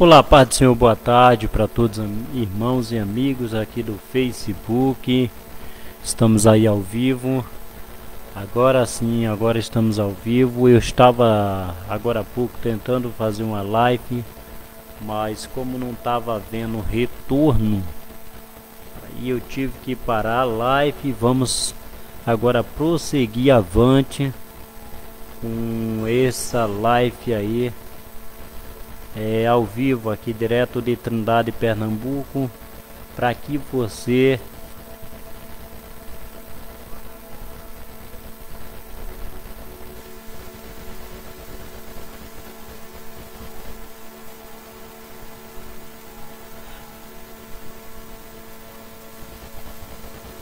Olá, paz do Senhor, boa tarde para todos irmãos e amigos aqui do Facebook. Estamos aí ao vivo. Agora sim, agora estamos ao vivo. Eu estava agora há pouco tentando fazer uma live, mas como não estava vendo retorno, aí eu tive que parar a live. Vamos agora prosseguir avante com essa live aí. É ao vivo aqui direto de Trindade, Pernambuco, para que você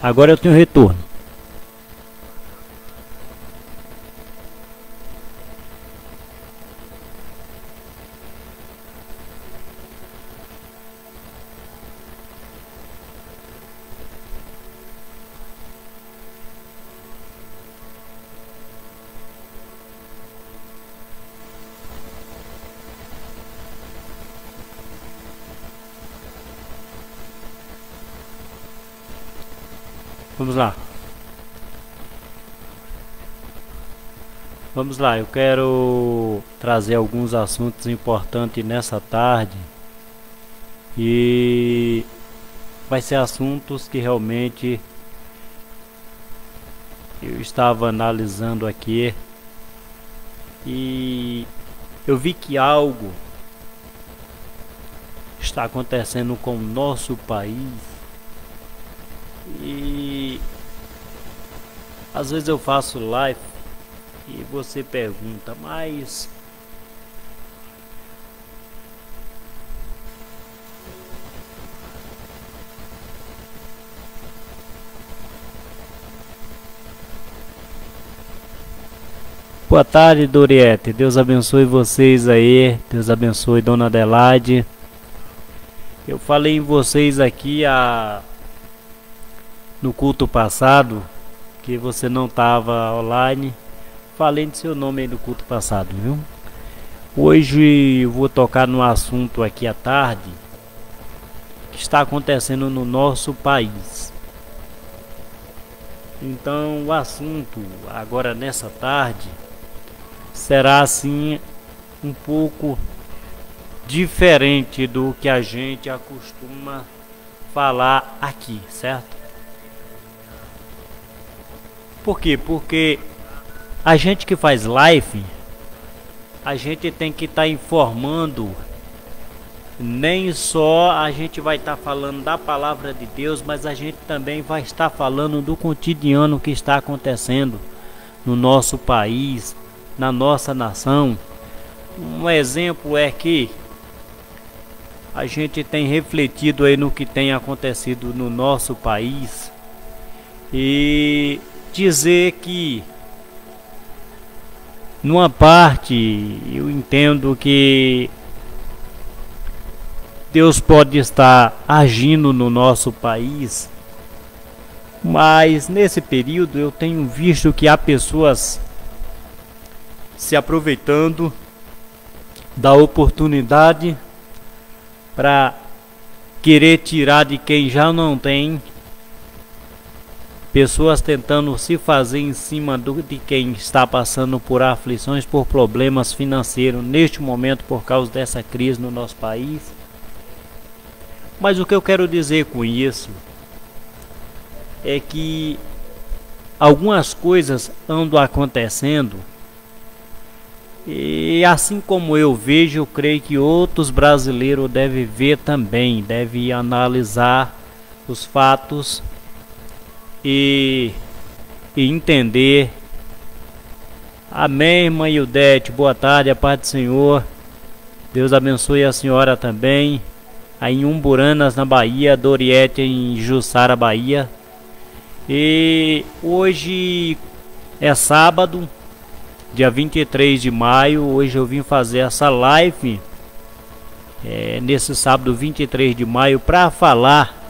agora eu tenho retorno. Vamos lá. Vamos lá, eu quero trazer alguns assuntos importantes nessa tarde. E vai ser assuntos que realmente eu estava analisando aqui. E eu vi que algo está acontecendo com o nosso país. E às vezes eu faço live e você pergunta, mas boa tarde, Doriette. Deus abençoe vocês aí. Deus abençoe Dona Adelaide. Eu falei em vocês aqui no culto passado que você não estava online. Falei de seu nome aí no culto passado, viu? Hoje eu vou tocar no assunto aqui à tarde que está acontecendo no nosso país. Então o assunto agora nessa tarde será assim um pouco diferente do que a gente acostuma falar aqui, certo? Por quê? Porque a gente que faz live, a gente tem que estar informando. Nem só a gente vai estar falando da palavra de Deus, mas a gente também vai estar falando do cotidiano que está acontecendo no nosso país, na nossa nação. Um exemplo é que a gente tem refletido aí no que tem acontecido no nosso país e dizer que numa parte eu entendo que Deus pode estar agindo no nosso país, mas nesse período eu tenho visto que há pessoas se aproveitando da oportunidade para querer tirar de quem já não tem. Pessoas tentando se fazer em cima de quem está passando por aflições, por problemas financeiros neste momento por causa dessa crise no nosso país. Mas o que eu quero dizer com isso é que algumas coisas andam acontecendo e assim como eu vejo, eu creio que outros brasileiros devem ver também, devem analisar os fatos e entender. Amém, irmã Ildete, boa tarde, a paz do Senhor. Deus abençoe a senhora também. Aí em Umburanas, na Bahia, Doriette em Jussara, Bahia. E hoje é sábado, dia 23 de maio. Hoje eu vim fazer essa live nesse sábado 23 de maio para falar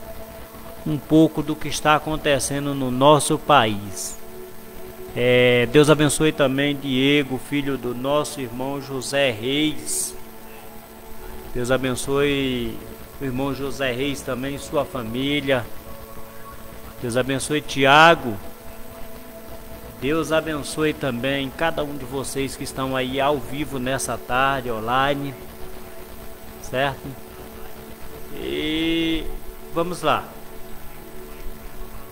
um pouco do que está acontecendo no nosso país. Deus abençoe também Diego, filho do nosso irmão José Reis. Deus abençoe o irmão José Reis também, sua família. Deus abençoe Tiago. Deus abençoe também cada um de vocês que estão aí ao vivo nessa tarde, online. Certo? E vamos lá.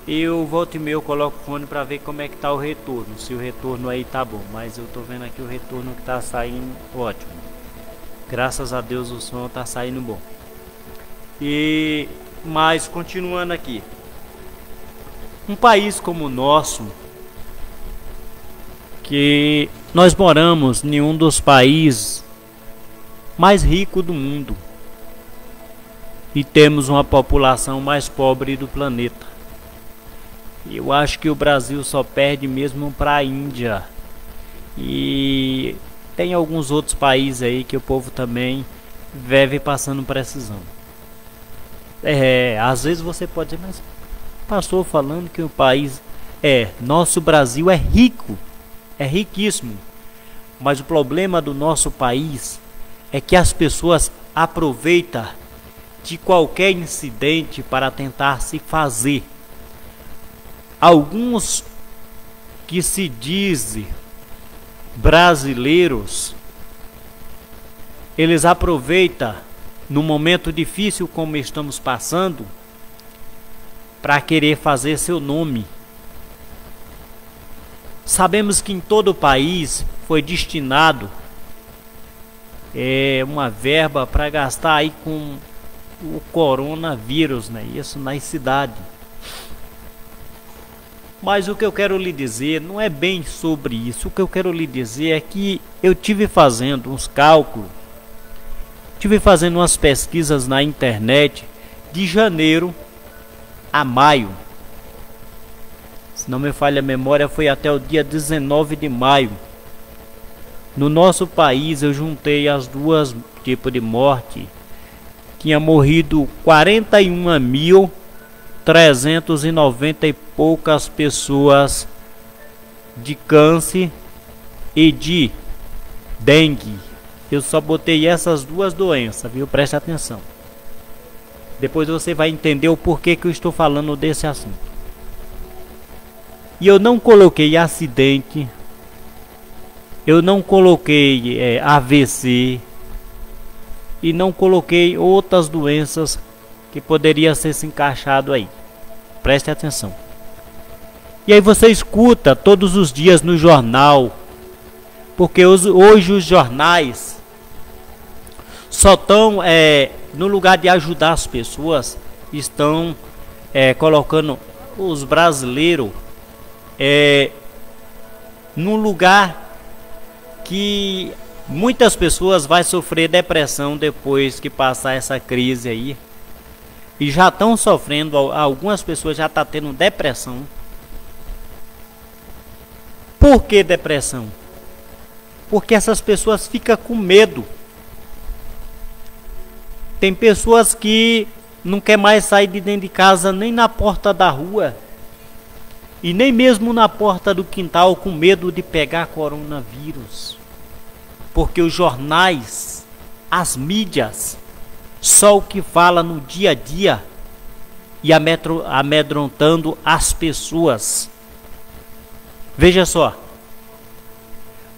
Eu volto e meia, eu coloco o fone para ver como é que tá o retorno. Se o retorno aí tá bom, mas eu tô vendo aqui o retorno que tá saindo ótimo. Graças a Deus o som tá saindo bom. Mas continuando aqui. Um país como o nosso, que nós moramos em um dos países mais ricos do mundo e temos uma população mais pobre do planeta. Eu acho que o Brasil só perde mesmo para a Índia, e tem alguns outros países aí que o povo também vive passando precisão. Às vezes você pode dizer, mas passou falando que o país nosso Brasil é rico, é riquíssimo, mas o problema do nosso país é que as pessoas aproveitam de qualquer incidente para tentar se fazer. Alguns que se dizem brasileiros, eles aproveitam no momento difícil como estamos passando para querer fazer seu nome. Sabemos que em todo o país foi destinado uma verba para gastar aí com o coronavírus, né? Isso nas cidades. Mas o que eu quero lhe dizer não é bem sobre isso. O que eu quero lhe dizer é que eu tive fazendo uns cálculos, tive fazendo umas pesquisas na internet de janeiro a maio. Se não me falha a memória, foi até o dia 19 de maio. No nosso país eu juntei as duas tipos de morte. Tinha morrido 41.390 e poucas pessoas de câncer e de dengue. Eu só botei essas duas doenças, viu? Preste atenção. Depois você vai entender o porquê que eu estou falando desse assunto. E eu não coloquei acidente, eu não coloquei AVC e não coloquei outras doenças que poderia ser se encaixado aí. Preste atenção. E aí você escuta todos os dias no jornal, porque hoje os jornais só estão no lugar de ajudar as pessoas, estão colocando os brasileiros num lugar que muitas pessoas vai sofrer depressão depois que passar essa crise aí. E já estão sofrendo, algumas pessoas já estão tendo depressão. Por que depressão? Porque essas pessoas ficam com medo. Tem pessoas que não quer mais sair de dentro de casa, nem na porta da rua, e nem mesmo na porta do quintal, com medo de pegar coronavírus. Porque os jornais, as mídias, só o que fala no dia a dia e amedrontando as pessoas. Veja só.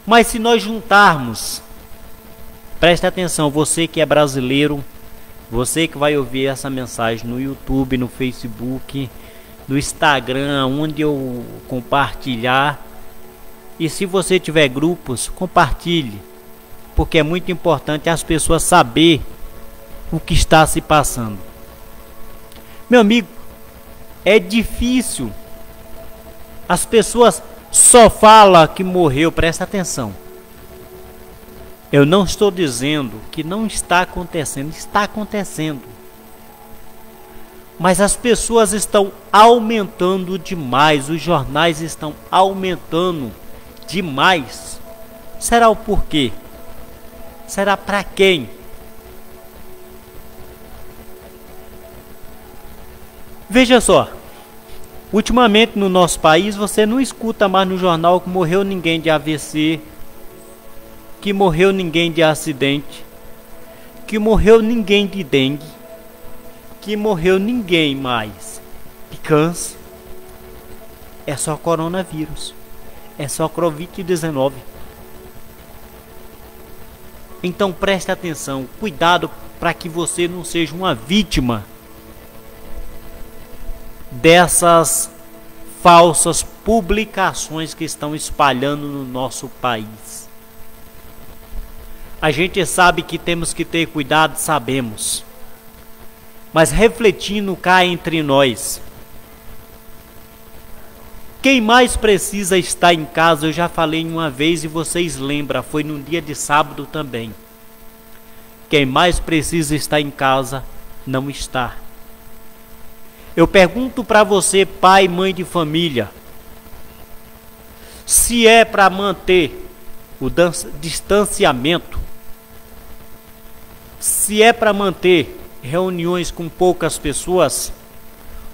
Mas se nós juntarmos, preste atenção, você que é brasileiro, você que vai ouvir essa mensagem no YouTube, no Facebook, no Instagram, onde eu compartilhar. E se você tiver grupos, compartilhe, porque é muito importante as pessoas saber o que está se passando. Meu amigo, é difícil. As pessoas só falam que morreu, presta atenção. Eu não estou dizendo que não está acontecendo, está acontecendo. Mas as pessoas estão aumentando demais, os jornais estão aumentando demais. Será o porquê? Será para quem? Veja só, ultimamente no nosso país você não escuta mais no jornal que morreu ninguém de AVC, que morreu ninguém de acidente, que morreu ninguém de dengue, que morreu ninguém mais de câncer, é só coronavírus, é só Covid-19. Então preste atenção, cuidado para que você não seja uma vítima dessas falsas publicações que estão espalhando no nosso país. A gente sabe que temos que ter cuidado, sabemos. Mas refletindo cá entre nós, quem mais precisa estar em casa, eu já falei uma vez e vocês lembram, foi num dia de sábado também. Quem mais precisa estar em casa, não está. Eu pergunto para você, pai, mãe de família, se é para manter o distanciamento, se é para manter reuniões com poucas pessoas,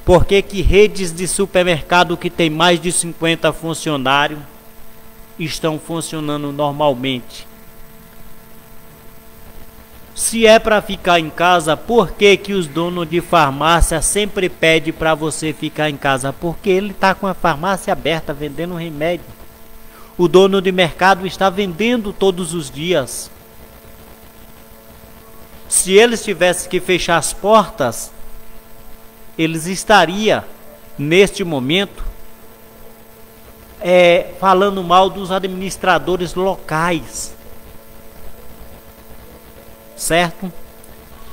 por que redes de supermercado que tem mais de 50 funcionários estão funcionando normalmente? Se é para ficar em casa, por que os donos de farmácia sempre pedem para você ficar em casa? Porque ele está com a farmácia aberta, vendendo remédio. O dono de mercado está vendendo todos os dias. Se eles tivessem que fechar as portas, eles estariam, neste momento, falando mal dos administradores locais. Certo?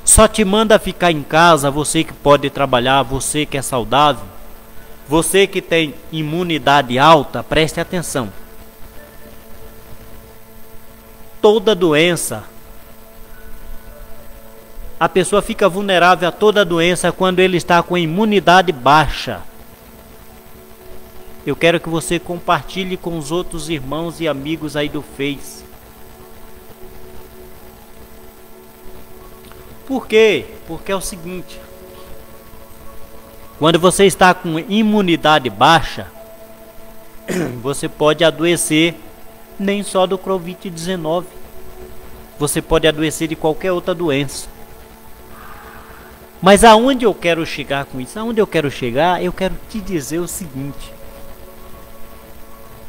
Só te manda ficar em casa você que pode trabalhar, você que é saudável, você que tem imunidade alta, preste atenção. Toda doença, a pessoa fica vulnerável a toda doença quando ele está com imunidade baixa. Eu quero que você compartilhe com os outros irmãos e amigos aí do Face. Por quê? Porque é o seguinte: quando você está com imunidade baixa, você pode adoecer nem só do Covid-19. Você pode adoecer de qualquer outra doença. Mas aonde eu quero chegar com isso? Aonde eu quero chegar? Eu quero te dizer o seguinte: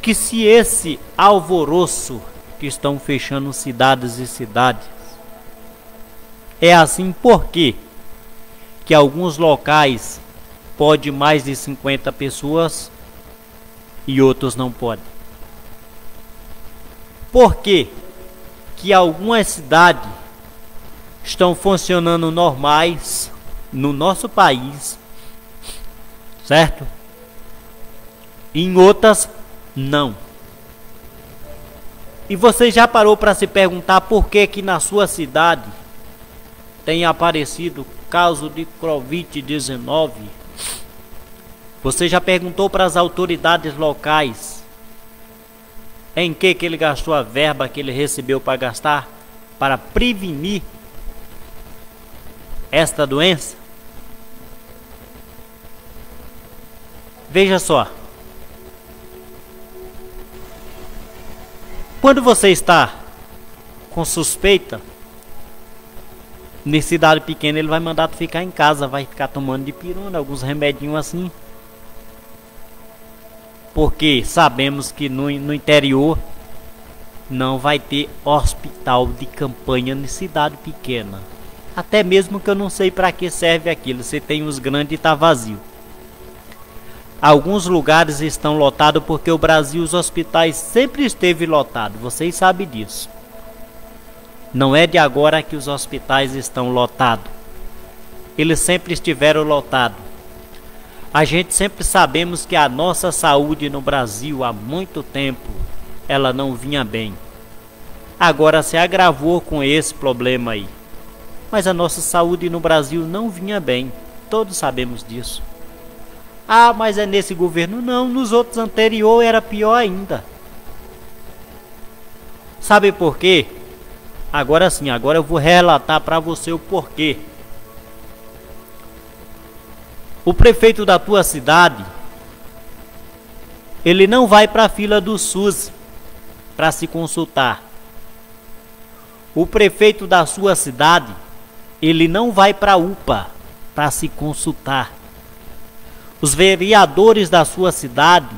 que se esse alvoroço que estão fechando cidades e cidades, é assim porque que alguns locais pode mais de 50 pessoas e outros não podem. Por quê? Que algumas cidades estão funcionando normais no nosso país, certo? Em outras não. E você já parou para se perguntar por que na sua cidade tem aparecido caso de Covid-19? Você já perguntou para as autoridades locais em que ele gastou a verba que ele recebeu para gastar para prevenir esta doença? Veja só, quando você está com suspeita, em cidade pequena ele vai mandar tu ficar em casa, vai ficar tomando dipirona, alguns remedinhos assim. Porque sabemos que no interior não vai ter hospital de campanha em cidade pequena. Até mesmo que eu não sei para que serve aquilo, você tem os grandes e tá vazio. Alguns lugares estão lotados porque o Brasil, os hospitais sempre esteve lotado, vocês sabem disso. Não é de agora que os hospitais estão lotados. Eles sempre estiveram lotados. A gente sempre sabemos que a nossa saúde no Brasil há muito tempo ela não vinha bem. Agora se agravou com esse problema aí. Mas a nossa saúde no Brasil não vinha bem. Todos sabemos disso. Ah, mas é nesse governo? Não, nos outros anteriores era pior ainda. Sabe por quê? Agora sim, agora eu vou relatar para você o porquê. O prefeito da tua cidade, ele não vai para a fila do SUS para se consultar. O prefeito da sua cidade, ele não vai para a UPA para se consultar. Os vereadores da sua cidade,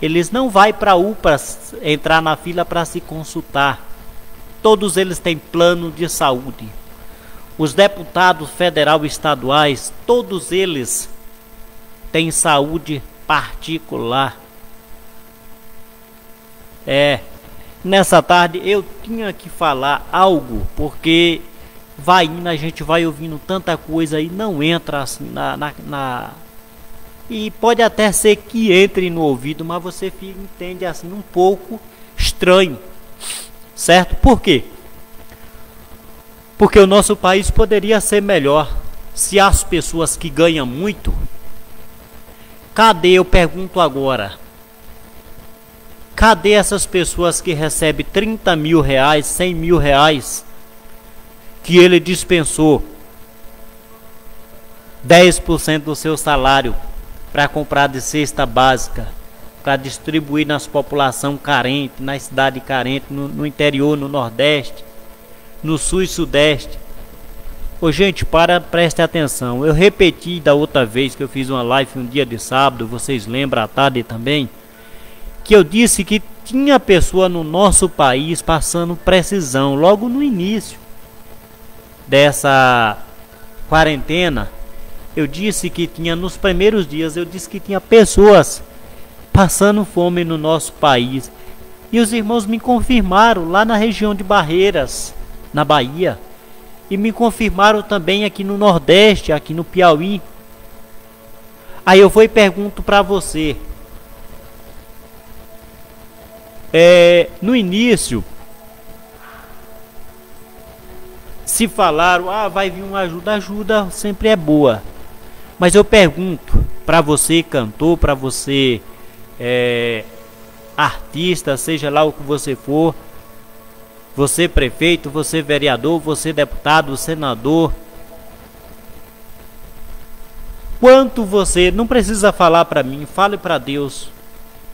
eles não vão para a UPA entrar na fila para se consultar. Todos eles têm plano de saúde. Os deputados federal e estaduais, todos eles têm saúde particular. Nessa tarde eu tinha que falar algo, porque vai indo, a gente vai ouvindo tanta coisa e não entra assim e pode até ser que entre no ouvido, mas você entende assim um pouco estranho, certo? Por quê? Porque o nosso país poderia ser melhor se as pessoas que ganham muito, cadê, eu pergunto agora, cadê essas pessoas que recebem 30 mil reais, 100 mil reais, que ele dispensou 10% do seu salário para comprar de cesta básica, para distribuir nas população carente, na cidade carente, no interior, no Nordeste, no Sul e Sudeste? Ô gente, preste atenção. Eu repeti da outra vez que eu fiz uma live um dia de sábado, vocês lembram à tarde também, que eu disse que tinha pessoa no nosso país passando precisão logo no início dessa quarentena. Eu disse que tinha, nos primeiros dias, eu disse que tinha pessoas passando fome no nosso país. E os irmãos me confirmaram lá na região de Barreiras, na Bahia. E me confirmaram também aqui no Nordeste, aqui no Piauí. Aí eu vou e pergunto para você. No início, se falaram, vai vir uma ajuda, ajuda sempre é boa. Mas eu pergunto para você, cantor, para você, artista, seja lá o que você for, você prefeito, você vereador, você deputado, senador, quanto você, não precisa falar para mim, fale para Deus,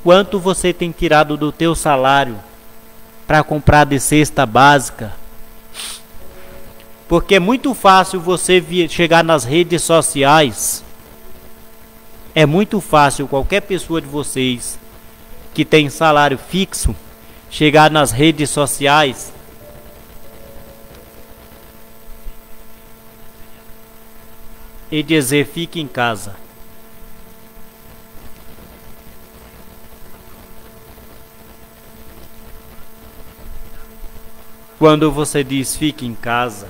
quanto você tem tirado do teu salário para comprar de cesta básica? Porque é muito fácil você chegar nas redes sociais. É muito fácil qualquer pessoa de vocês que tem salário fixo chegar nas redes sociais e dizer fique em casa. Quando você diz fique em casa,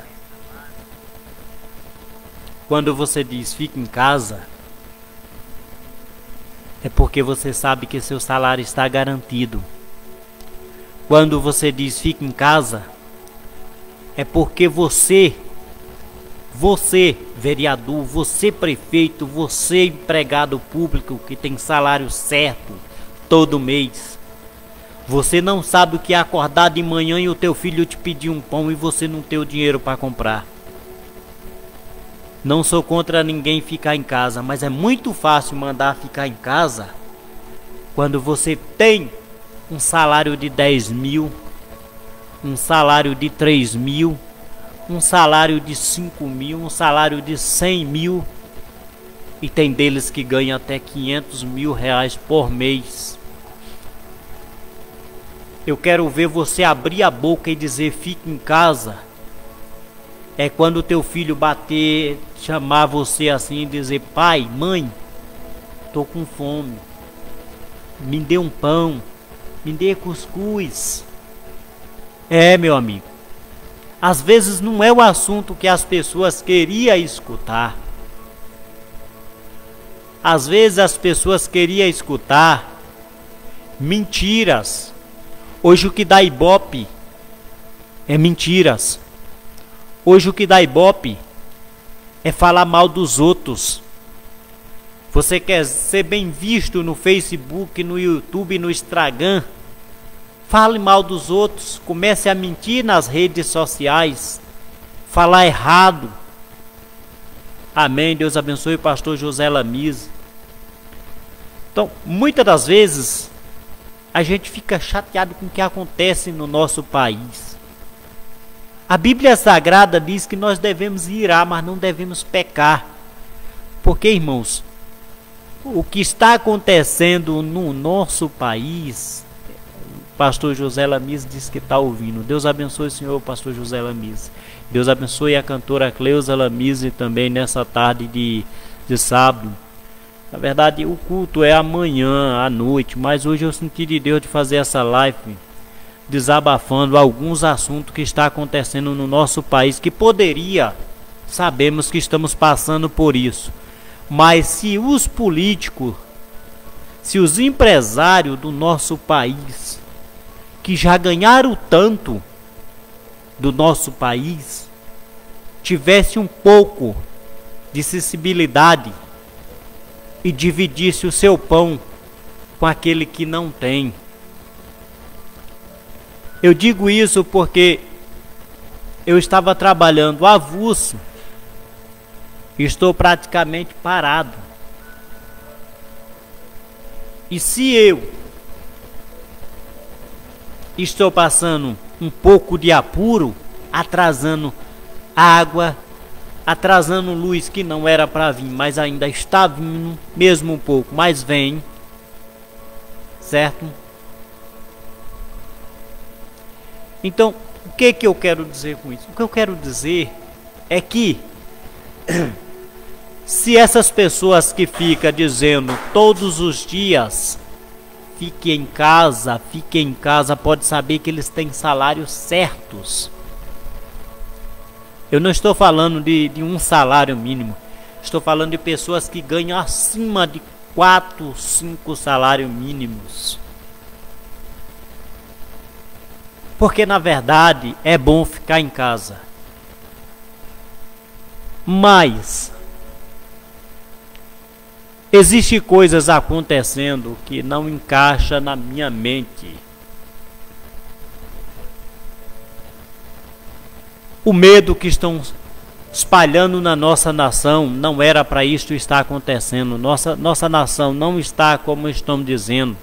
é porque você sabe que seu salário está garantido. Quando você diz fique em casa, é porque você, vereador, você prefeito, você empregado público que tem salário certo todo mês, você não sabe o que é acordar de manhã e o teu filho te pedir um pão e você não ter o dinheiro para comprar. Não sou contra ninguém ficar em casa, mas é muito fácil mandar ficar em casa quando você tem um salário de 10 mil, um salário de 3 mil, um salário de 5 mil, um salário de 100 mil, e tem deles que ganham até 500 mil reais por mês. Eu quero ver você abrir a boca e dizer fique em casa. É quando o teu filho bater, chamar você assim e dizer pai, mãe, tô com fome, me dê um pão, me dê cuscuz. Meu amigo, às vezes não é o assunto que as pessoas queriam escutar. Às vezes as pessoas queriam escutar mentiras. Hoje o que dá ibope é mentiras. Hoje o que dá ibope é falar mal dos outros. Você quer ser bem visto no Facebook, no YouTube, no Instagram? Fale mal dos outros, comece a mentir nas redes sociais, falar errado. Amém, Deus abençoe o pastor José Lamise. Então, muitas das vezes, a gente fica chateado com o que acontece no nosso país. A Bíblia Sagrada diz que nós devemos irar, mas não devemos pecar. Porque, irmãos, o que está acontecendo no nosso país, o pastor José Lamis diz que está ouvindo. Deus abençoe o senhor, pastor José Lamis. Deus abençoe a cantora Cleusa Lamis também nessa tarde de sábado. Na verdade, o culto é amanhã à noite, mas hoje eu senti de Deus de fazer essa live desabafando alguns assuntos que está acontecendo no nosso país, que poderia, sabemos que estamos passando por isso, mas se os políticos, se os empresários do nosso país, que já ganharam tanto do nosso país, tivesse um pouco de sensibilidade e dividisse o seu pão com aquele que não tem. Eu digo isso porque eu estava trabalhando avulso e estou praticamente parado. E se eu estou passando um pouco de apuro, atrasando água, atrasando luz que não era para vir, mas ainda está vindo, mesmo um pouco, mas vem, certo? Então, o que eu quero dizer com isso? O que eu quero dizer é que se essas pessoas que ficam dizendo todos os dias fique em casa, pode saber que eles têm salários certos. Eu não estou falando de um salário mínimo, estou falando de pessoas que ganham acima de 4, 5 salários mínimos. Porque na verdade é bom ficar em casa. Mas existem coisas acontecendo que não encaixa na minha mente. O medo que estão espalhando na nossa nação, não era para isto estar acontecendo. Nossa nação não está como estão dizendo.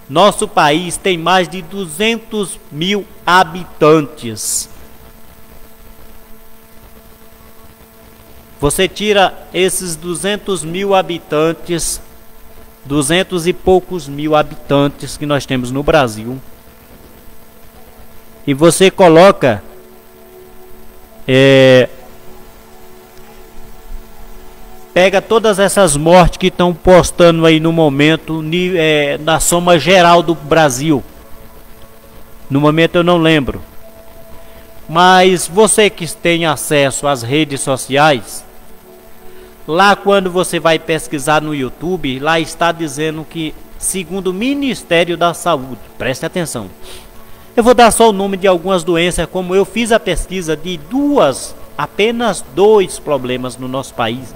Nosso país tem mais de 200 mil habitantes. Você tira esses 200 mil habitantes, 200 e poucos mil habitantes que nós temos no Brasil, e você coloca pega todas essas mortes que estão postando aí no momento, na soma geral do Brasil. No momento eu não lembro. Mas você que tem acesso às redes sociais, lá quando você vai pesquisar no YouTube, lá está dizendo que, segundo o Ministério da Saúde, preste atenção, eu vou dar só o nome de algumas doenças, como eu fiz a pesquisa de apenas 2 problemas no nosso país,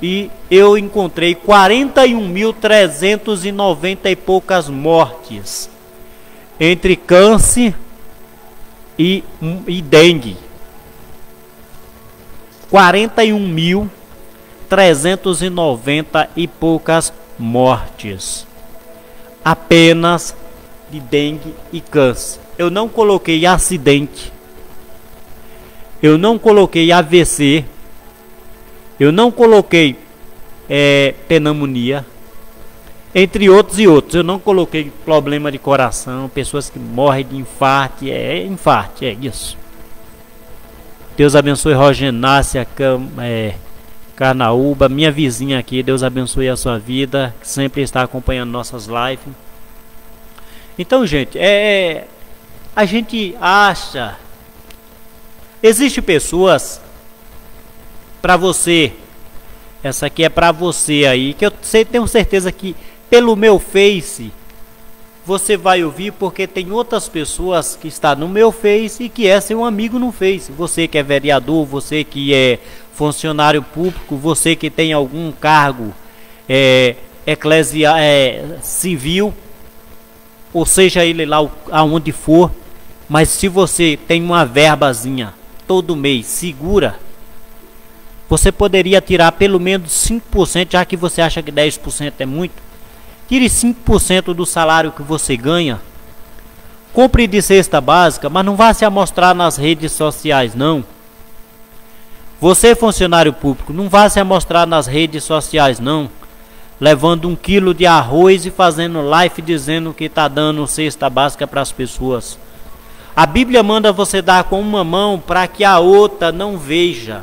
e eu encontrei 41.390 e poucas mortes, entre câncer e dengue. 41.390 e poucas mortes, apenas de dengue e câncer. Eu não coloquei acidente, eu não coloquei AVC, eu não coloquei pneumonia, entre outros e outros. Eu não coloquei problema de coração, pessoas que morrem de infarto, é isso. Deus abençoe Rogenácia Carnaúba, minha vizinha aqui. Deus abençoe a sua vida, que sempre está acompanhando nossas lives. Então, gente, a gente acha, existe pessoas para você, essa aqui é para você aí, que eu tenho certeza que pelo meu Face você vai ouvir, porque tem outras pessoas que estão no meu Face e que é seu amigo no Face. Você que é vereador, você que é funcionário público, você que tem algum cargo civil, ou seja ele lá aonde for, mas se você tem uma verbazinha todo mês segura, você poderia tirar pelo menos 5%, já que você acha que 10% é muito. Tire 5% do salário que você ganha, Compre de cesta básica, mas não vá se amostrar nas redes sociais, não. Você, funcionário público, não vá se amostrar nas redes sociais, não. Levando 1 quilo de arroz e fazendo live dizendo que está dando cesta básica para as pessoas. A Bíblia manda você dar com uma mão para que a outra não veja.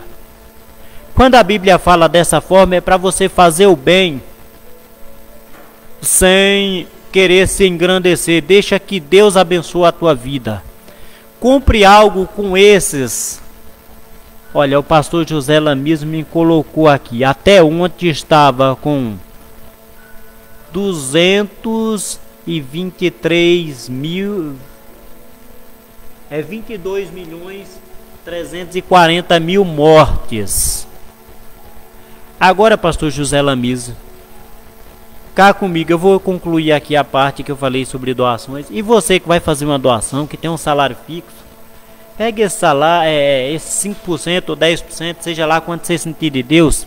Quando a Bíblia fala dessa forma, é para você fazer o bem sem querer se engrandecer. Deixa que Deus abençoe a tua vida. Compre algo com esses. Olha, o pastor José Lamis me colocou aqui. Até ontem estava com 223 mil... 22 milhões 340 mil mortes. Agora, pastor José Lamis, cá comigo, eu vou concluir aqui a parte que eu falei sobre doações. E você que vai fazer uma doação, que tem um salário fixo, pegue esse salário, esse 5% ou 10%, seja lá quanto você sentir de Deus,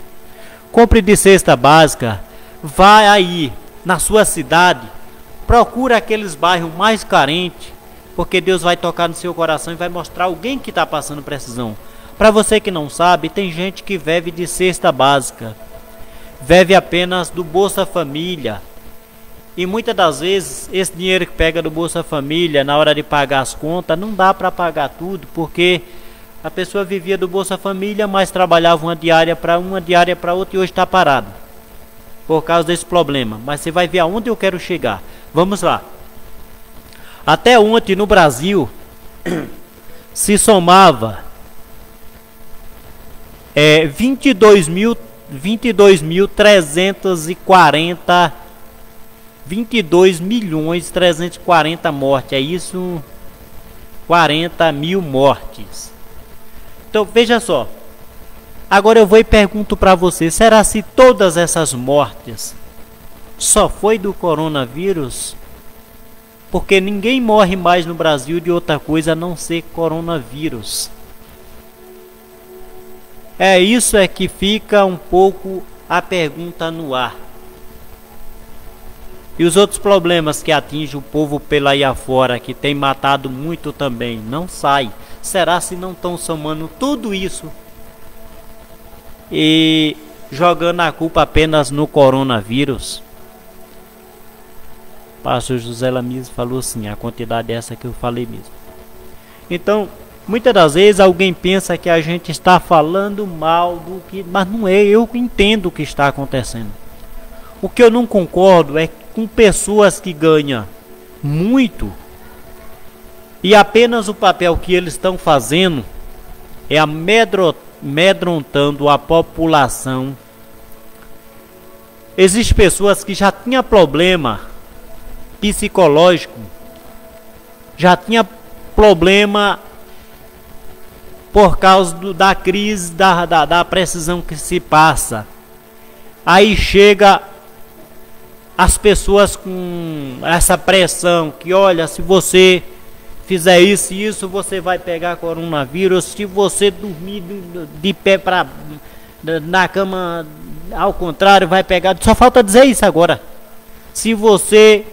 compre de cesta básica, vai aí na sua cidade, procura aqueles bairros mais carentes, porque Deus vai tocar no seu coração e vai mostrar alguém que está passando precisão. Para você que não sabe, tem gente que vive de cesta básica, vive apenas do Bolsa Família, e muitas das vezes esse dinheiro que pega do Bolsa Família na hora de pagar as contas não dá para pagar tudo, porque a pessoa vivia do Bolsa Família, mas trabalhava uma diária para outra e hoje está parado por causa desse problema. Mas você vai ver aonde eu quero chegar. Vamos lá. Até ontem no Brasil se somava 22 milhões 340 mortes. É isso, 40 mil mortes. Então veja só. Agora eu vou e pergunto para você: será se todas essas mortes só foi do coronavírus? Porque ninguém morre mais no Brasil de outra coisa a não ser coronavírus. Isso é que fica um pouco a pergunta no ar. E os outros problemas que atingem o povo pela aí afora, que tem matado muito também, não sai. Será se não estão somando tudo isso e jogando a culpa apenas no coronavírus? Pastor José Lamis falou assim, a quantidade é essa que eu falei mesmo. Então, muitas das vezes alguém pensa que a gente está falando mal do que... Mas não é, eu entendo o que está acontecendo. O que eu não concordo é com pessoas que ganham muito e apenas o papel que eles estão fazendo é amedrontando a população. Existem pessoas que já tinham problema psicológico, já tinha problema por causa da crise da precisão que se passa. Aí chega as pessoas com essa pressão que, olha, se você fizer isso e isso, você vai pegar coronavírus. Se você dormir de pé na cama ao contrário, vai pegar. Só falta dizer isso agora. Se você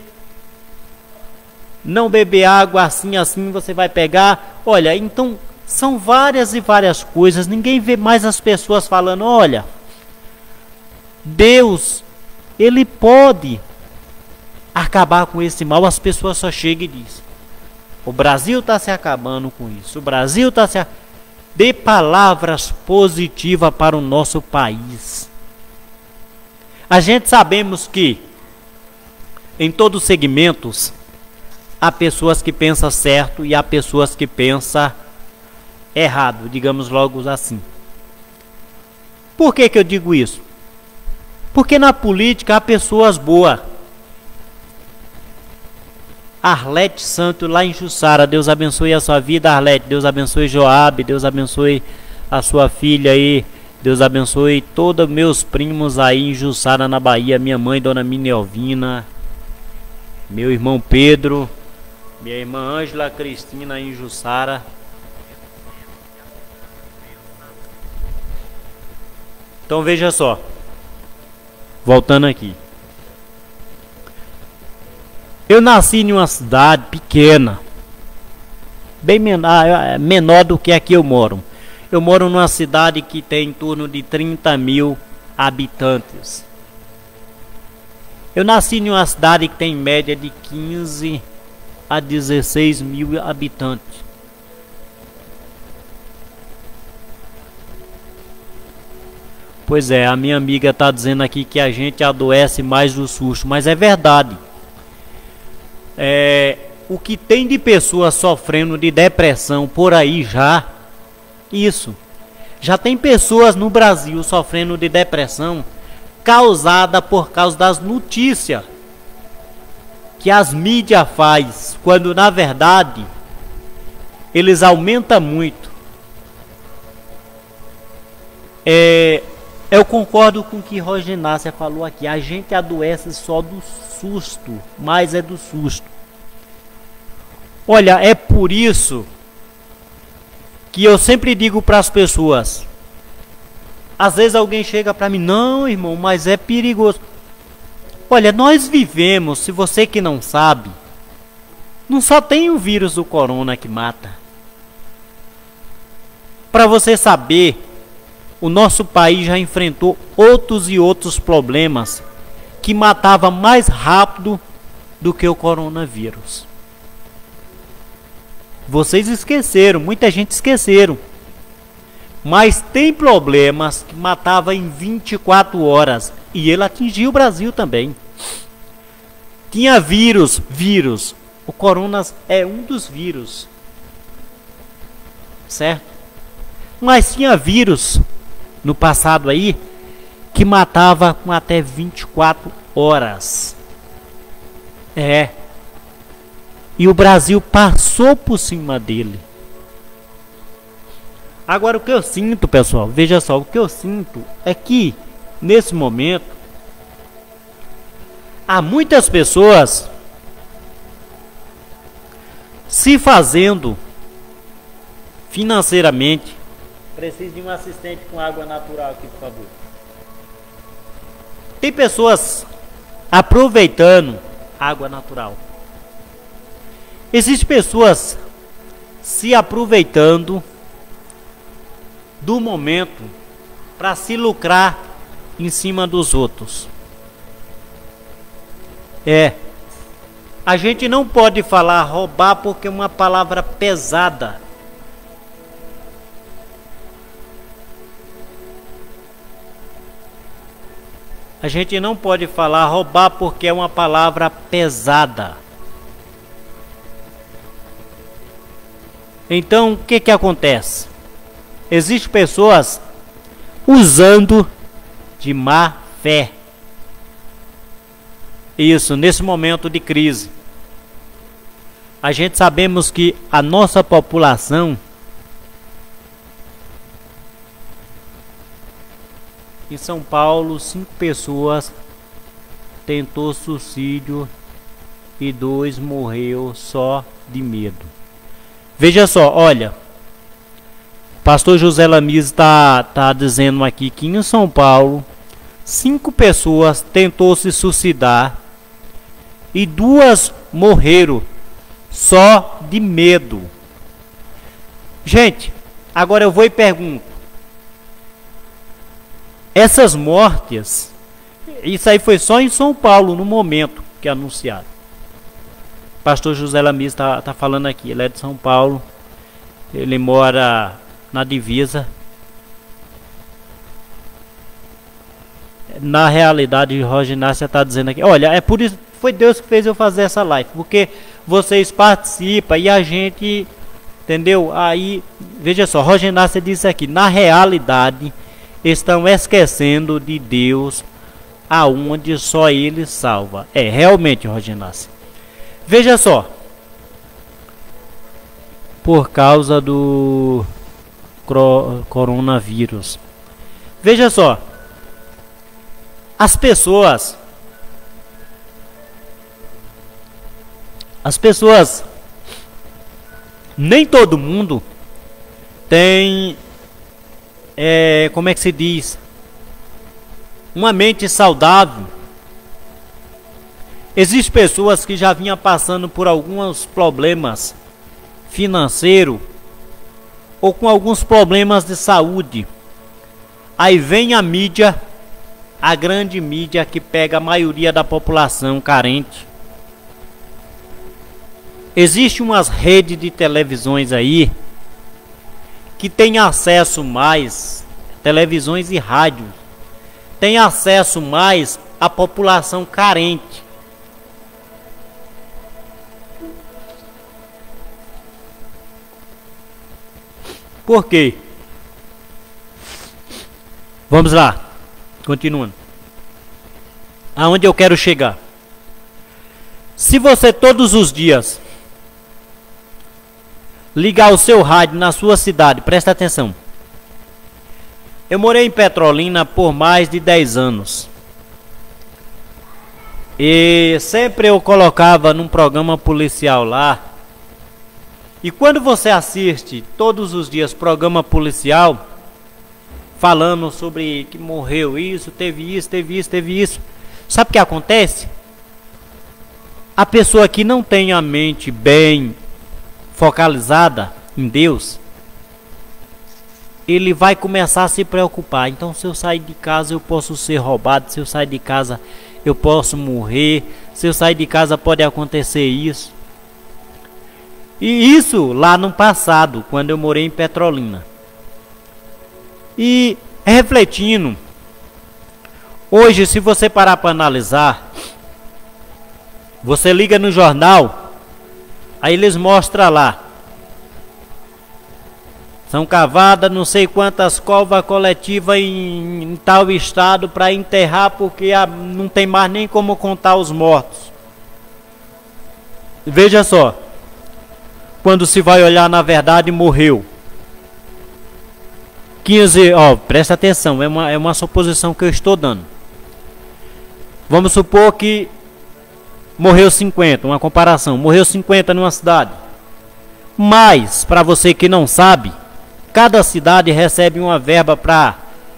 não beber água assim, você vai pegar. Olha, então são várias e várias coisas. Ninguém vê mais as pessoas falando, olha, Deus, Ele pode acabar com esse mal. As pessoas só chegam e dizem, o Brasil está se acabando com isso. O Brasil está se... Dê palavras positivas para o nosso país. A gente sabemos que em todos os segmentos há pessoas que pensam certo e há pessoas que pensam errado, digamos logo assim. Por que eu digo isso? Porque na política há pessoas boas. Arlete Santo lá em Jussara, Deus abençoe a sua vida, Arlete. Deus abençoe Joabe, Deus abençoe a sua filha aí. Deus abençoe todos meus primos aí em Jussara, na Bahia. Minha mãe, Dona Minelvina, meu irmão Pedro, minha irmã Ângela Cristina em Jussara. Então veja só, voltando aqui. Eu nasci em uma cidade pequena, bem menor do que aqui eu moro. Eu moro numa cidade que tem em torno de 30 mil habitantes. Eu nasci em uma cidade que tem em média de 15 a 16 mil habitantes. Pois é, a minha amiga está dizendo aqui que a gente adoece mais do susto, mas é verdade. O que tem de pessoas sofrendo de depressão por aí já, isso. Já tem pessoas no Brasil sofrendo de depressão causada por causa das notícias que as mídias faz, quando na verdade eles aumentam muito. Eu concordo com o que Roginácia falou aqui. A gente adoece só do susto, mas é do susto. Olha, é por isso que eu sempre digo para as pessoas. Às vezes alguém chega para mim, não, irmão, mas é perigoso. Olha, nós vivemos, se você que não sabe, não só tem o vírus do corona que mata. Para você saber, o nosso país já enfrentou outros e outros problemas que matavam mais rápido do que o coronavírus. Vocês esqueceram, muita gente esqueceram. Mas tem problemas que matavam em 24 horas. E ele atingiu o Brasil também. Tinha vírus. O corona é um dos vírus. Certo? Mas tinha vírus no passado aí que matava com até 24 horas. E o Brasil passou por cima dele. Agora o que eu sinto, pessoal, veja só, o que eu sinto é que nesse momento há muitas pessoas se fazendo financeiramente. Preciso de um assistente com água natural aqui, por favor. Tem pessoas aproveitando água natural. Existem pessoas se aproveitando do momento para se lucrar em cima dos outros. A gente não pode falar roubar porque é uma palavra pesada. A gente não pode falar roubar porque é uma palavra pesada. Então, o que acontece? Existem pessoas usando de má fé. Isso, nesse momento de crise. A gente sabemos que a nossa população, em São Paulo, 5 pessoas tentou suicídio e 2 morreu só de medo. Veja só, olha, pastor José Lamis está dizendo aqui que em São Paulo 5 pessoas tentou se suicidar e 2 morreram só de medo. Gente, agora eu vou e pergunto, essas mortes, isso aí foi só em São Paulo no momento que anunciaram. Pastor José Lamis está falando aqui, ele é de São Paulo, ele mora na divisa. Na realidade, Roginácia está dizendo aqui, olha, é por isso, foi Deus que fez eu fazer essa live, porque vocês participam e a gente, entendeu? Aí, veja só, Roginácia disse aqui, na realidade, estão esquecendo de Deus, aonde só Ele salva. Realmente, Roginácia. Veja só, por causa do coronavírus. Veja só, as pessoas, nem todo mundo tem, como é que se diz, uma mente saudável. Existem pessoas que já vinham passando por alguns problemas financeiro ou com alguns problemas de saúde. Aí vem a mídia, a grande mídia que pega a maioria da população carente. Existe umas redes de televisões aí que tem acesso mais, televisões e rádios, tem acesso mais à população carente. Por quê? Vamos lá, continuando. Aonde eu quero chegar? Se você todos os dias ligar o seu rádio na sua cidade, presta atenção. Eu morei em Petrolina por mais de 10 anos. E sempre eu colocava num programa policial lá. E quando você assiste todos os dias programa policial, falando sobre que morreu isso, teve isso, teve isso, teve isso, sabe o que acontece? A pessoa que não tem a mente bem focalizada em Deus, ele vai começar a se preocupar. Então, se eu sair de casa eu posso ser roubado, se eu sair de casa eu posso morrer, se eu sair de casa pode acontecer isso. E isso lá no passado, quando eu morei em Petrolina. E refletindo, hoje se você parar para analisar, você liga no jornal, aí eles mostram lá, são cavadas não sei quantas covas coletivas em tal estado para enterrar, porque não tem mais nem como contar os mortos. Veja só, quando se vai olhar, na verdade morreu 15, presta atenção, é uma suposição que eu estou dando. Vamos supor que morreu 50, uma comparação, morreu 50 numa cidade. Mas, para você que não sabe, cada cidade recebe uma verba para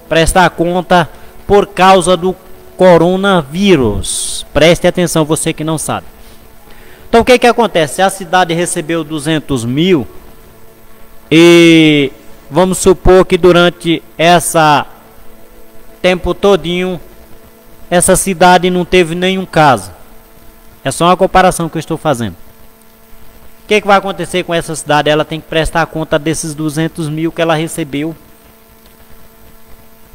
prestar conta por causa do coronavírus. Preste atenção, você que não sabe. Então o que acontece? Se a cidade recebeu 200 mil e vamos supor que durante essa tempo todinho essa cidade não teve nenhum caso. É só uma comparação que eu estou fazendo. O que vai acontecer com essa cidade? Ela tem que prestar conta desses 200 mil que ela recebeu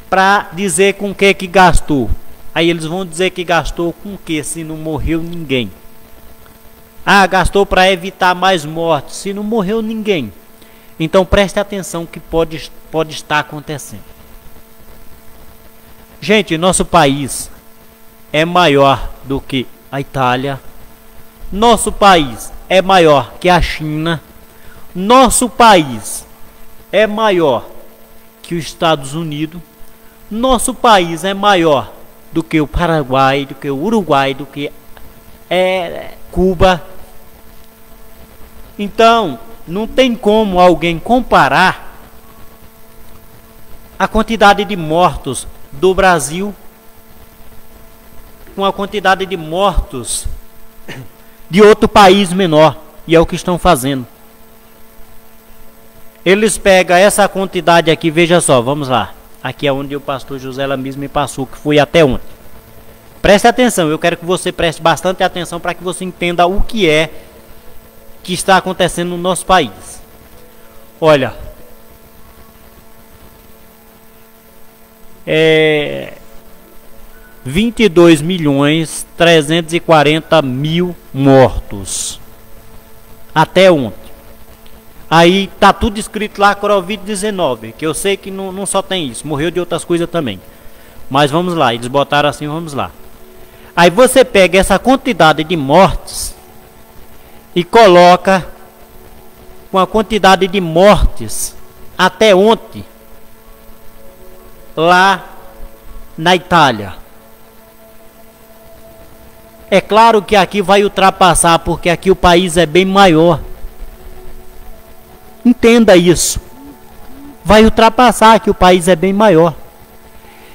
para dizer com o que gastou. Aí eles vão dizer que gastou com o que se não morreu ninguém. Ah, gastou para evitar mais mortes, se não morreu ninguém. Então preste atenção que pode estar acontecendo. Gente, nosso país é maior do que a Itália. Nosso país é maior que a China. Nosso país é maior que os Estados Unidos. Nosso país é maior do que o Paraguai, do que o Uruguai, do que Cuba. Então, não tem como alguém comparar a quantidade de mortos do Brasil com a quantidade de mortos de outro país menor. E é o que estão fazendo. Eles pegam essa quantidade aqui, veja só, vamos lá. Aqui é onde o pastor José Lamis me passou, que foi até ontem. Preste atenção, eu quero que você preste bastante atenção para que você entenda o que está acontecendo no nosso país. Olha, 22.340.000 mortos até ontem. Aí tá tudo escrito lá, Covid-19, que eu sei que não só tem isso, morreu de outras coisas também. Mas vamos lá, eles botaram assim, vamos lá. Aí você pega essa quantidade de mortes e coloca com a quantidade de mortes até ontem lá na Itália. É claro que aqui vai ultrapassar, porque aqui o país é bem maior. Entenda isso. Vai ultrapassar, que o país é bem maior.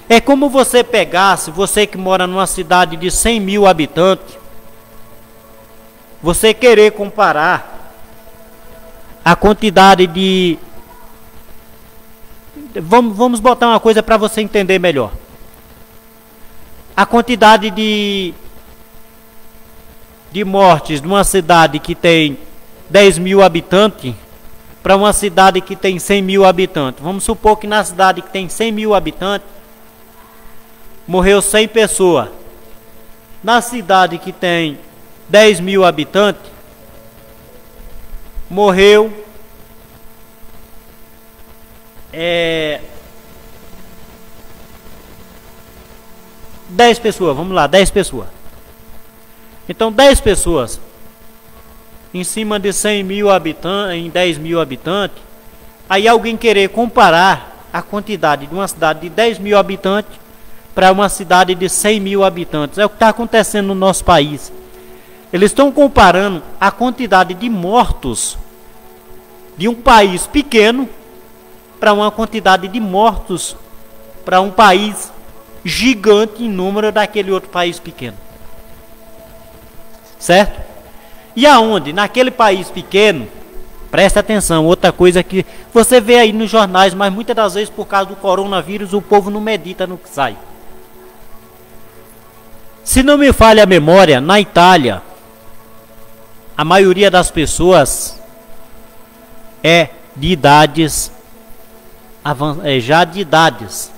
É como você pegasse, você que mora numa cidade de 100 mil habitantes, você querer comparar a quantidade de... Vamos botar uma coisa para você entender melhor. A quantidade de mortes de uma cidade que tem 10 mil habitantes para uma cidade que tem 100 mil habitantes. Vamos supor que na cidade que tem 100 mil habitantes morreu 100 pessoas. Na cidade que tem 10 mil habitantes morreu 10 pessoas, vamos lá, 10 pessoas. Então 10 pessoas em cima de 100 mil habitantes, em 10 mil habitantes. Aí alguém querer comparar a quantidade de uma cidade de 10 mil habitantes para uma cidade de 100 mil habitantes. É o que está acontecendo no nosso país. Eles estão comparando a quantidade de mortos de um país pequeno para uma quantidade de mortos para um país gigante em número daquele outro país pequeno. Certo? E aonde? Naquele país pequeno, presta atenção, outra coisa que você vê aí nos jornais, mas muitas das vezes por causa do coronavírus o povo não medita no que sai. Se não me falha a memória, na Itália, a maioria das pessoas é de idades já de idades.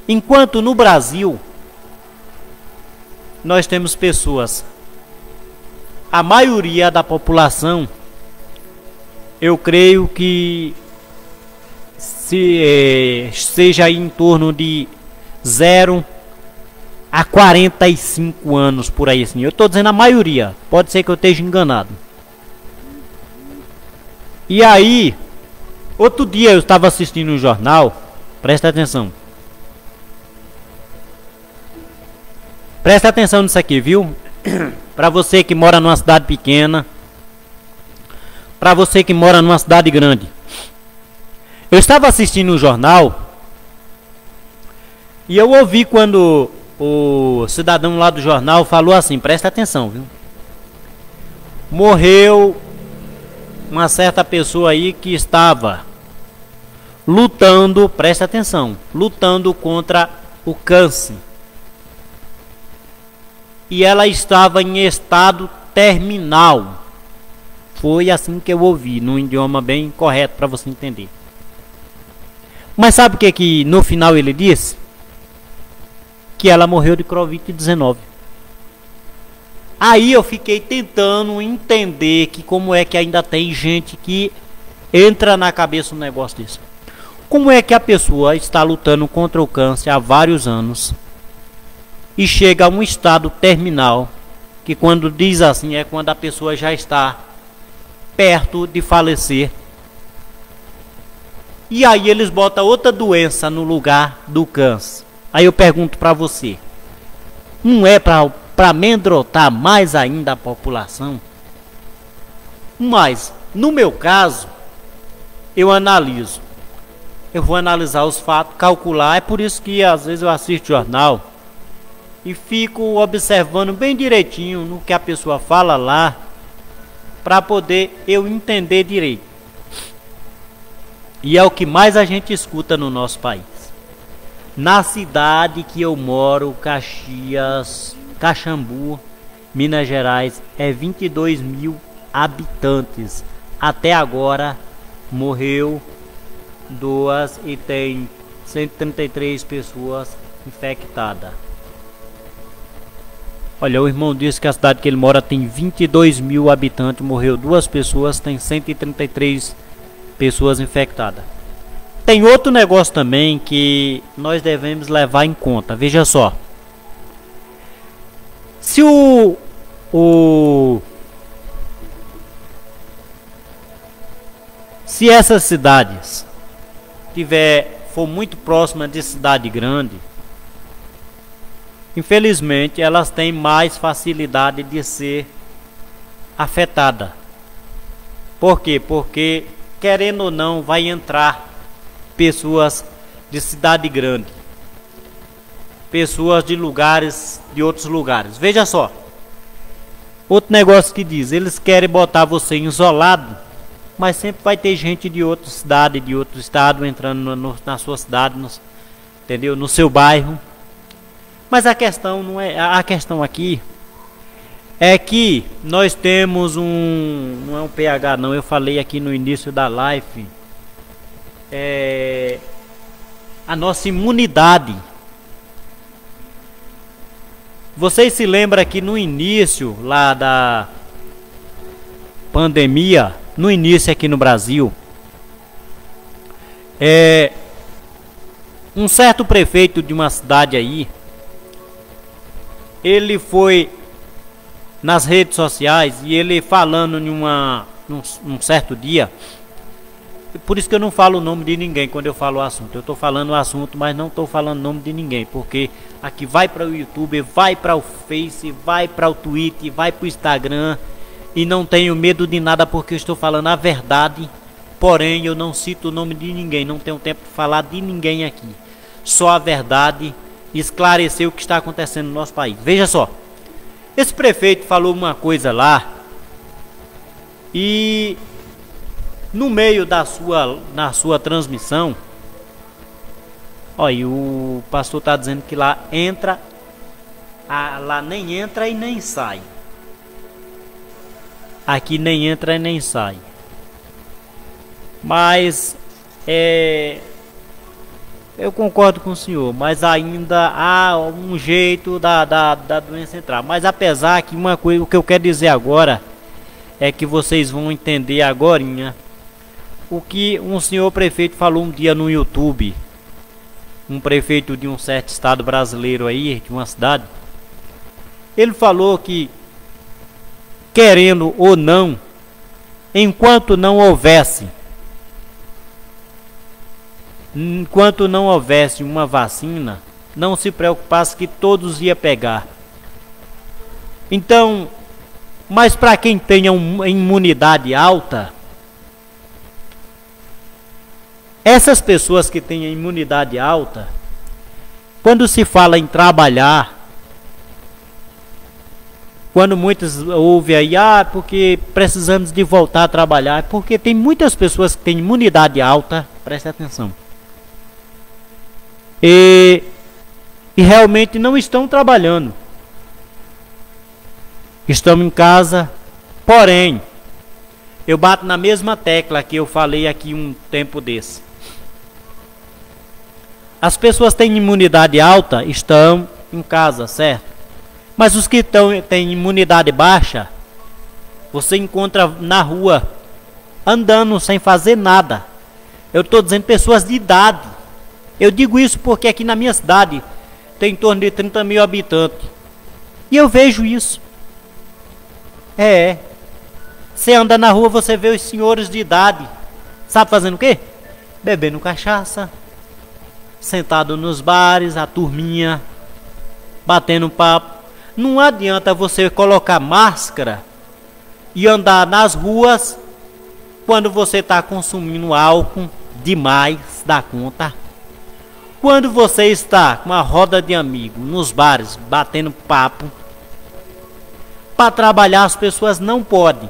Enquanto no Brasil nós temos pessoas, a maioria da população, eu creio que seja em torno de 0 a 45 anos, por aí assim. Eu estou dizendo a maioria, pode ser que eu esteja enganado. E aí, outro dia eu estava assistindo um jornal, presta atenção. Presta atenção nisso aqui, viu? Para você que mora numa cidade pequena, para você que mora numa cidade grande. Eu estava assistindo um jornal e eu ouvi quando o cidadão lá do jornal falou assim, presta atenção, viu? Morreu uma certa pessoa aí que estava lutando, presta atenção, lutando contra o câncer. E ela estava em estado terminal. Foi assim que eu ouvi, num idioma bem correto para você entender. Mas sabe o que no final ele disse? Que ela morreu de Covid-19. Aí eu fiquei tentando entender que como é que ainda tem gente que entra na cabeça um negócio desse. Como é que a pessoa está lutando contra o câncer há vários anos e chega a um estado terminal, que quando diz assim é quando a pessoa já está perto de falecer. E aí eles botam outra doença no lugar do câncer. Aí eu pergunto para você, não é para amedrontar mais ainda a população? Mas, no meu caso, eu vou analisar os fatos, calcular. É por isso que às vezes eu assisto jornal e fico observando bem direitinho no que a pessoa fala lá, para poder eu entender direito. E é o que mais a gente escuta no nosso país. Na cidade que eu moro, Caxambu, Minas Gerais, é 22 mil habitantes. Até agora morreu 2 e tem 133 pessoas infectadas. Olha, o irmão disse que a cidade que ele mora tem 22 mil habitantes, morreu 2 pessoas, tem 133 pessoas infectadas. Tem outro negócio também que nós devemos levar em conta. Veja só. Se se essas cidades for muito próxima de cidade grande, infelizmente elas têm mais facilidade de ser afetada. Por quê? Porque querendo ou não vai entrar pessoas de cidade grande, pessoas de outros lugares. Veja só, outro negócio que diz, eles querem botar você isolado mas sempre vai ter gente de outra cidade, de outro estado entrando na sua cidade, entendeu? No seu bairro. Mas a questão não é, a questão aqui é que nós temos não é um pH não, eu falei aqui no início da live, a nossa imunidade. Vocês se lembram que no início lá da pandemia, no início aqui no Brasil, um certo prefeito de uma cidade aí, ele foi nas redes sociais e ele falando num certo dia, por isso que eu não falo o nome de ninguém quando eu falo o assunto. Eu estou falando o assunto, mas não estou falando o nome de ninguém, porque aqui vai para o YouTube, vai para o Face, vai para o Twitter, vai para o Instagram, e não tenho medo de nada porque eu estou falando a verdade. Porém, eu não cito o nome de ninguém, não tenho tempo de falar de ninguém aqui, só a verdade, esclarecer o que está acontecendo no nosso país. Veja só, esse prefeito falou uma coisa lá e no meio na sua transmissão, olha, o pastor está dizendo que lá lá nem entra e nem sai. Aqui nem entra e nem sai. Mas eu concordo com o senhor, mas ainda há um jeito da doença entrar. Mas apesar que uma coisa, o que eu quero dizer agora é que vocês vão entender agorinha o que um senhor prefeito falou um dia no YouTube. Um prefeito de um certo estado brasileiro aí, de uma cidade. Ele falou que, querendo ou não, enquanto não houvesse uma vacina, não se preocupasse que todos iam pegar. Então, mas para quem tenha uma imunidade alta, essas pessoas que têm a imunidade alta, quando se fala em trabalhar, quando muitos ouvem aí, porque precisamos de voltar a trabalhar, porque tem muitas pessoas que têm imunidade alta, preste atenção, e realmente não estão trabalhando, estão em casa. Porém, eu bato na mesma tecla que eu falei aqui um tempo desse. As pessoas que têm imunidade alta estão em casa, certo? Mas os que têm imunidade baixa, você encontra na rua, andando sem fazer nada. Eu estou dizendo pessoas de idade. Eu digo isso porque aqui na minha cidade tem em torno de 30 mil habitantes. E eu vejo isso. Você anda na rua, você vê os senhores de idade. Sabe fazendo o quê? Bebendo cachaça, sentado nos bares, a turminha, batendo papo. Não adianta você colocar máscara e andar nas ruas quando você está consumindo álcool demais da conta. Quando você está com uma roda de amigos nos bares, batendo papo. Para trabalhar as pessoas não podem,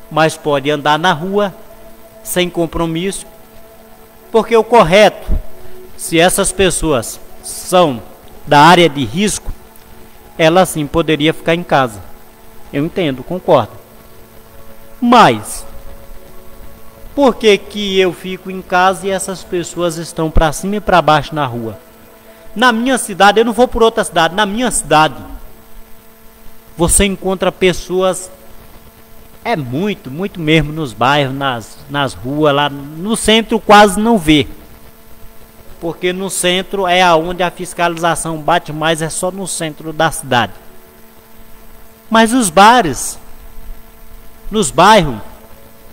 mas podem andar na rua sem compromisso, porque o correto, se essas pessoas são da área de risco, ela sim poderia ficar em casa. Eu entendo, concordo. Mas por que eu fico em casa e essas pessoas estão para cima e para baixo na rua? Na minha cidade, eu não vou por outra cidade, na minha cidade você encontra pessoas, muito mesmo nos bairros, nas ruas, lá no centro quase não vê. Porque no centro é aonde a fiscalização bate mais, é só no centro da cidade. Mas os bares, nos bairros,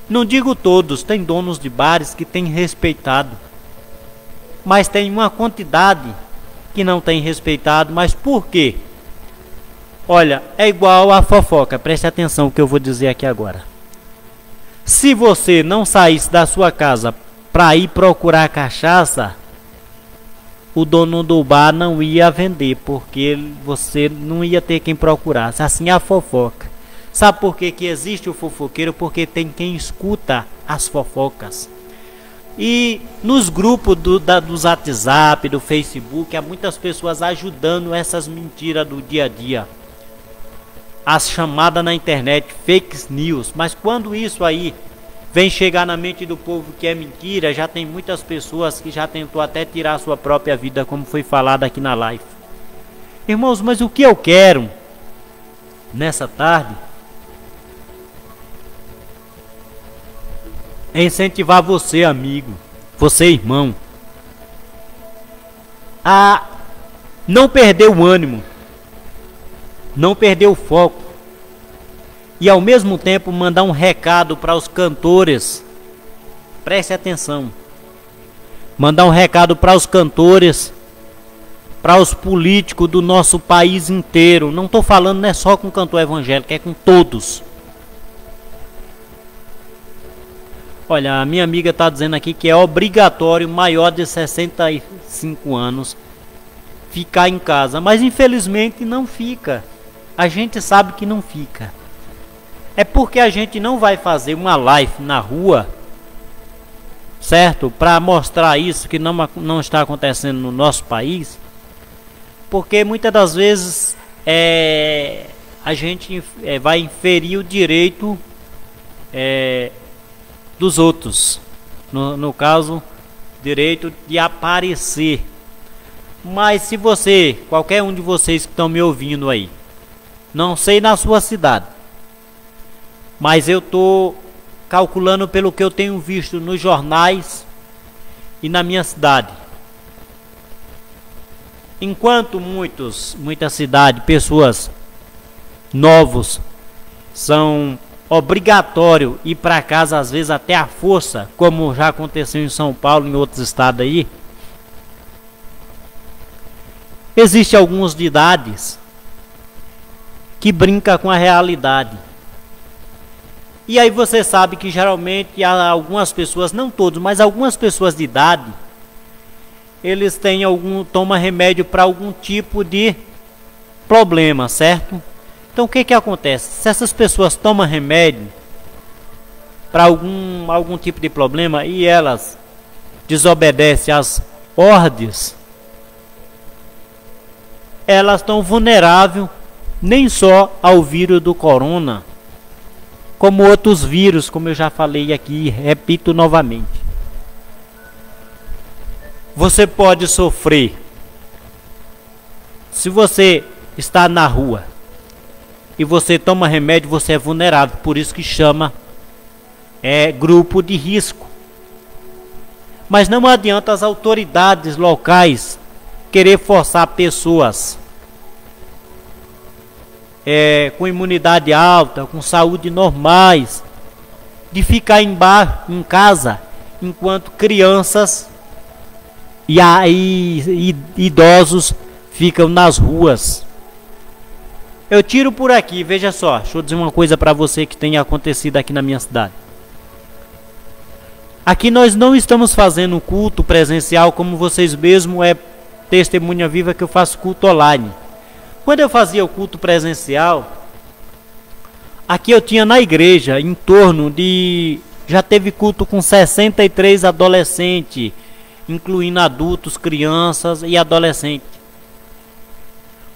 não digo todos, tem donos de bares que têm respeitado. Mas tem uma quantidade que não tem respeitado. Mas por quê? Olha, é igual a fofoca, preste atenção no que eu vou dizer aqui agora. Se você não saísse da sua casa para ir procurar cachaça, o dono do bar não ia vender, porque você não ia ter quem procurasse. Assim é a fofoca. Sabe por que que existe o fofoqueiro? Porque tem quem escuta as fofocas. E nos grupos dos WhatsApp, do Facebook, há muitas pessoas ajudando essas mentiras do dia a dia. As chamadas na internet, fake news. Mas quando isso aí vem chegar na mente do povo que é mentira, já tem muitas pessoas que já tentou até tirar a sua própria vida, como foi falado aqui na live. Irmãos, mas o que eu quero nessa tarde é incentivar você, amigo, você, irmão, a não perder o ânimo, não perder o foco e ao mesmo tempo mandar um recado para os cantores. Preste atenção. Mandar um recado para os cantores, para os políticos do nosso país inteiro. Não estou falando, não é só com cantor evangélico, é com todos. Olha, a minha amiga está dizendo aqui que é obrigatório maior de 65 anos ficar em casa, mas infelizmente não fica. A gente sabe que não fica. É porque a gente não vai fazer uma live na rua, certo? Para mostrar isso que não está acontecendo no nosso país. Porque muitas das vezes a gente vai inferir o direito dos outros. No caso, direito de aparecer. Mas se você, qualquer um de vocês que estão me ouvindo aí, não sei na sua cidade, mas eu estou calculando pelo que eu tenho visto nos jornais e na minha cidade. Enquanto muitas cidades, pessoas novos, são obrigatório ir para casa, às vezes até à força, como já aconteceu em São Paulo e em outros estados aí, existem algumas de idades que brincam com a realidade. E aí você sabe que geralmente há algumas pessoas, não todos, mas algumas pessoas de idade, eles tomam remédio para algum tipo de problema, certo? Então o que acontece? Se essas pessoas tomam remédio para algum tipo de problema e elas desobedecem às ordens, elas estão vulneráveis nem só ao vírus do corona, como outros vírus, como eu já falei aqui, repito novamente. Você pode sofrer se você está na rua e você toma remédio, você é vulnerável, por isso que chama grupo de risco. Mas não adianta as autoridades locais querer forçar pessoas com imunidade alta, com saúde normais, de ficar em casa, enquanto crianças e idosos ficam nas ruas. Eu tiro por aqui, veja só, deixa eu dizer uma coisa para você que tem acontecido aqui na minha cidade. Aqui nós não estamos fazendo culto presencial, como vocês mesmos testemunha viva que eu faço culto online. Quando eu fazia o culto presencial, aqui eu tinha na igreja em torno de... Já teve culto com 63 adolescentes, incluindo adultos, crianças e adolescentes.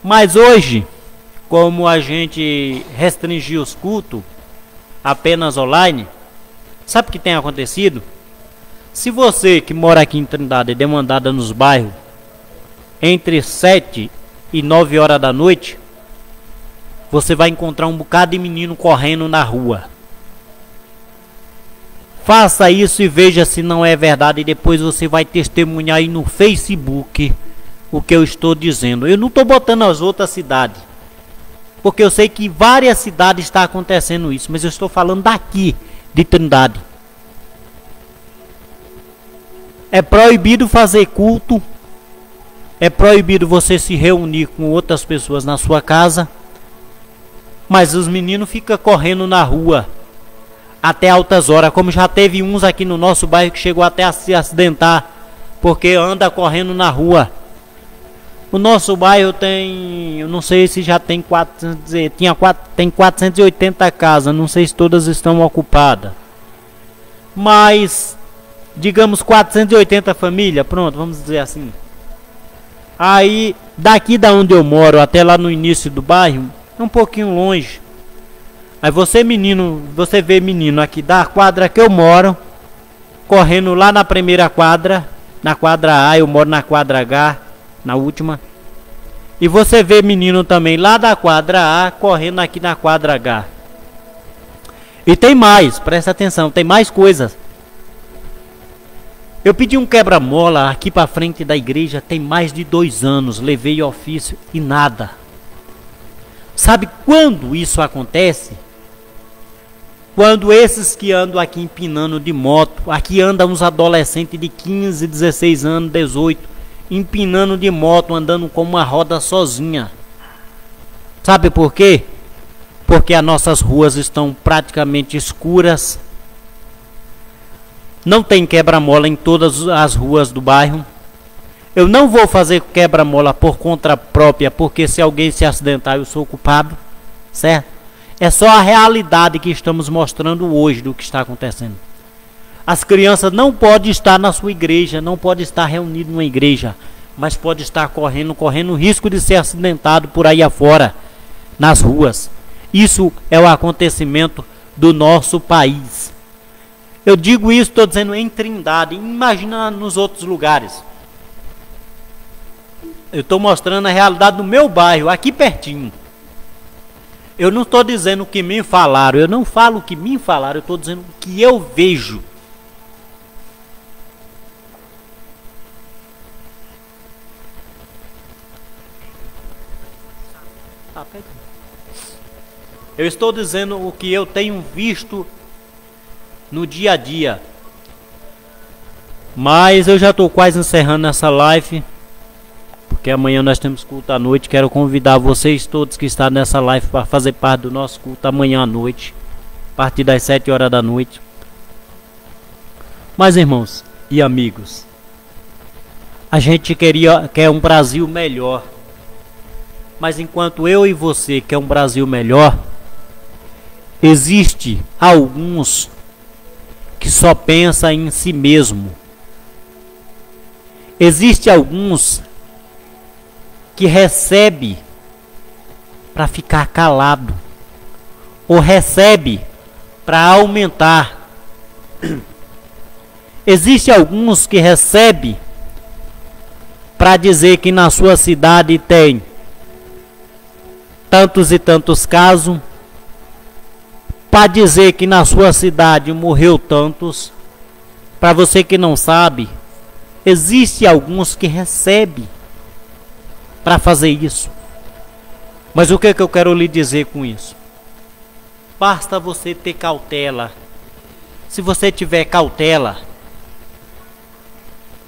Mas hoje, como a gente restringiu os cultos apenas online, sabe o que tem acontecido? Se você que mora aqui em Trindade e deu uma andada nos bairros entre 7 e 9 horas da noite, você vai encontrar um bocado de menino correndo na rua. Faça isso e veja se não é verdade, e depois você vai testemunhar aí no Facebook o que eu estou dizendo. Eu não estou botando as outras cidades, porque eu sei que várias cidades está acontecendo isso, mas eu estou falando daqui de Trindade. É proibido fazer culto, é proibido você se reunir com outras pessoas na sua casa, mas os meninos ficam correndo na rua até altas horas, como já teve uns aqui no nosso bairro que chegou até a se acidentar porque anda correndo na rua. O nosso bairro tem, eu não sei se já tem tem 480 casas, não sei se todas estão ocupadas. Mas, digamos 480 famílias, pronto, vamos dizer assim. Aí, daqui da onde eu moro até lá no início do bairro, é um pouquinho longe. Aí você vê menino aqui da quadra que eu moro, correndo lá na primeira quadra, na quadra A, eu moro na quadra H, na última. E você vê menino também lá da quadra A, correndo aqui na quadra H. E tem mais, presta atenção, tem mais coisas. Eu pedi um quebra-mola aqui para frente da igreja tem mais de 2 anos, levei ofício e nada. Sabe quando isso acontece? Quando esses que andam aqui empinando de moto, aqui andam uns adolescentes de 15, 16 anos, 18, empinando de moto, andando com uma roda sozinha. Sabe por quê? Porque as nossas ruas estão praticamente escuras. Não tem quebra-mola em todas as ruas do bairro. Eu não vou fazer quebra-mola por conta própria, porque se alguém se acidentar eu sou o culpado, certo? É só a realidade que estamos mostrando hoje do que está acontecendo. As crianças não podem estar na sua igreja, não podem estar reunidas numa igreja, mas pode estar correndo risco de ser acidentado por aí afora, nas ruas. Isso é o acontecimento do nosso país. Eu digo isso, estou dizendo em Trindade, imagina nos outros lugares. Eu estou mostrando a realidade do meu bairro, aqui pertinho. Eu não estou dizendo o que me falaram, eu não falo o que me falaram, eu estou dizendo o que eu vejo. Eu estou dizendo o que eu tenho visto no dia a dia. Mas eu já estou quase encerrando essa live, porque amanhã nós temos culto à noite. Quero convidar vocês todos que estão nessa live para fazer parte do nosso culto amanhã à noite, a partir das 7 horas da noite. Mas irmãos e amigos, a gente quer um Brasil melhor. Mas enquanto eu e você quer um Brasil melhor, existe alguns que só pensam em si mesmo. Existe alguns que recebe para ficar calado, ou recebe para aumentar. Existe alguns que recebe para dizer que na sua cidade tem tantos e tantos casos, para dizer que na sua cidade morreu tantos. Para você que não sabe, existe alguns que recebem para fazer isso. Mas o que é que eu quero lhe dizer com isso? Basta você ter cautela. Se você tiver cautela,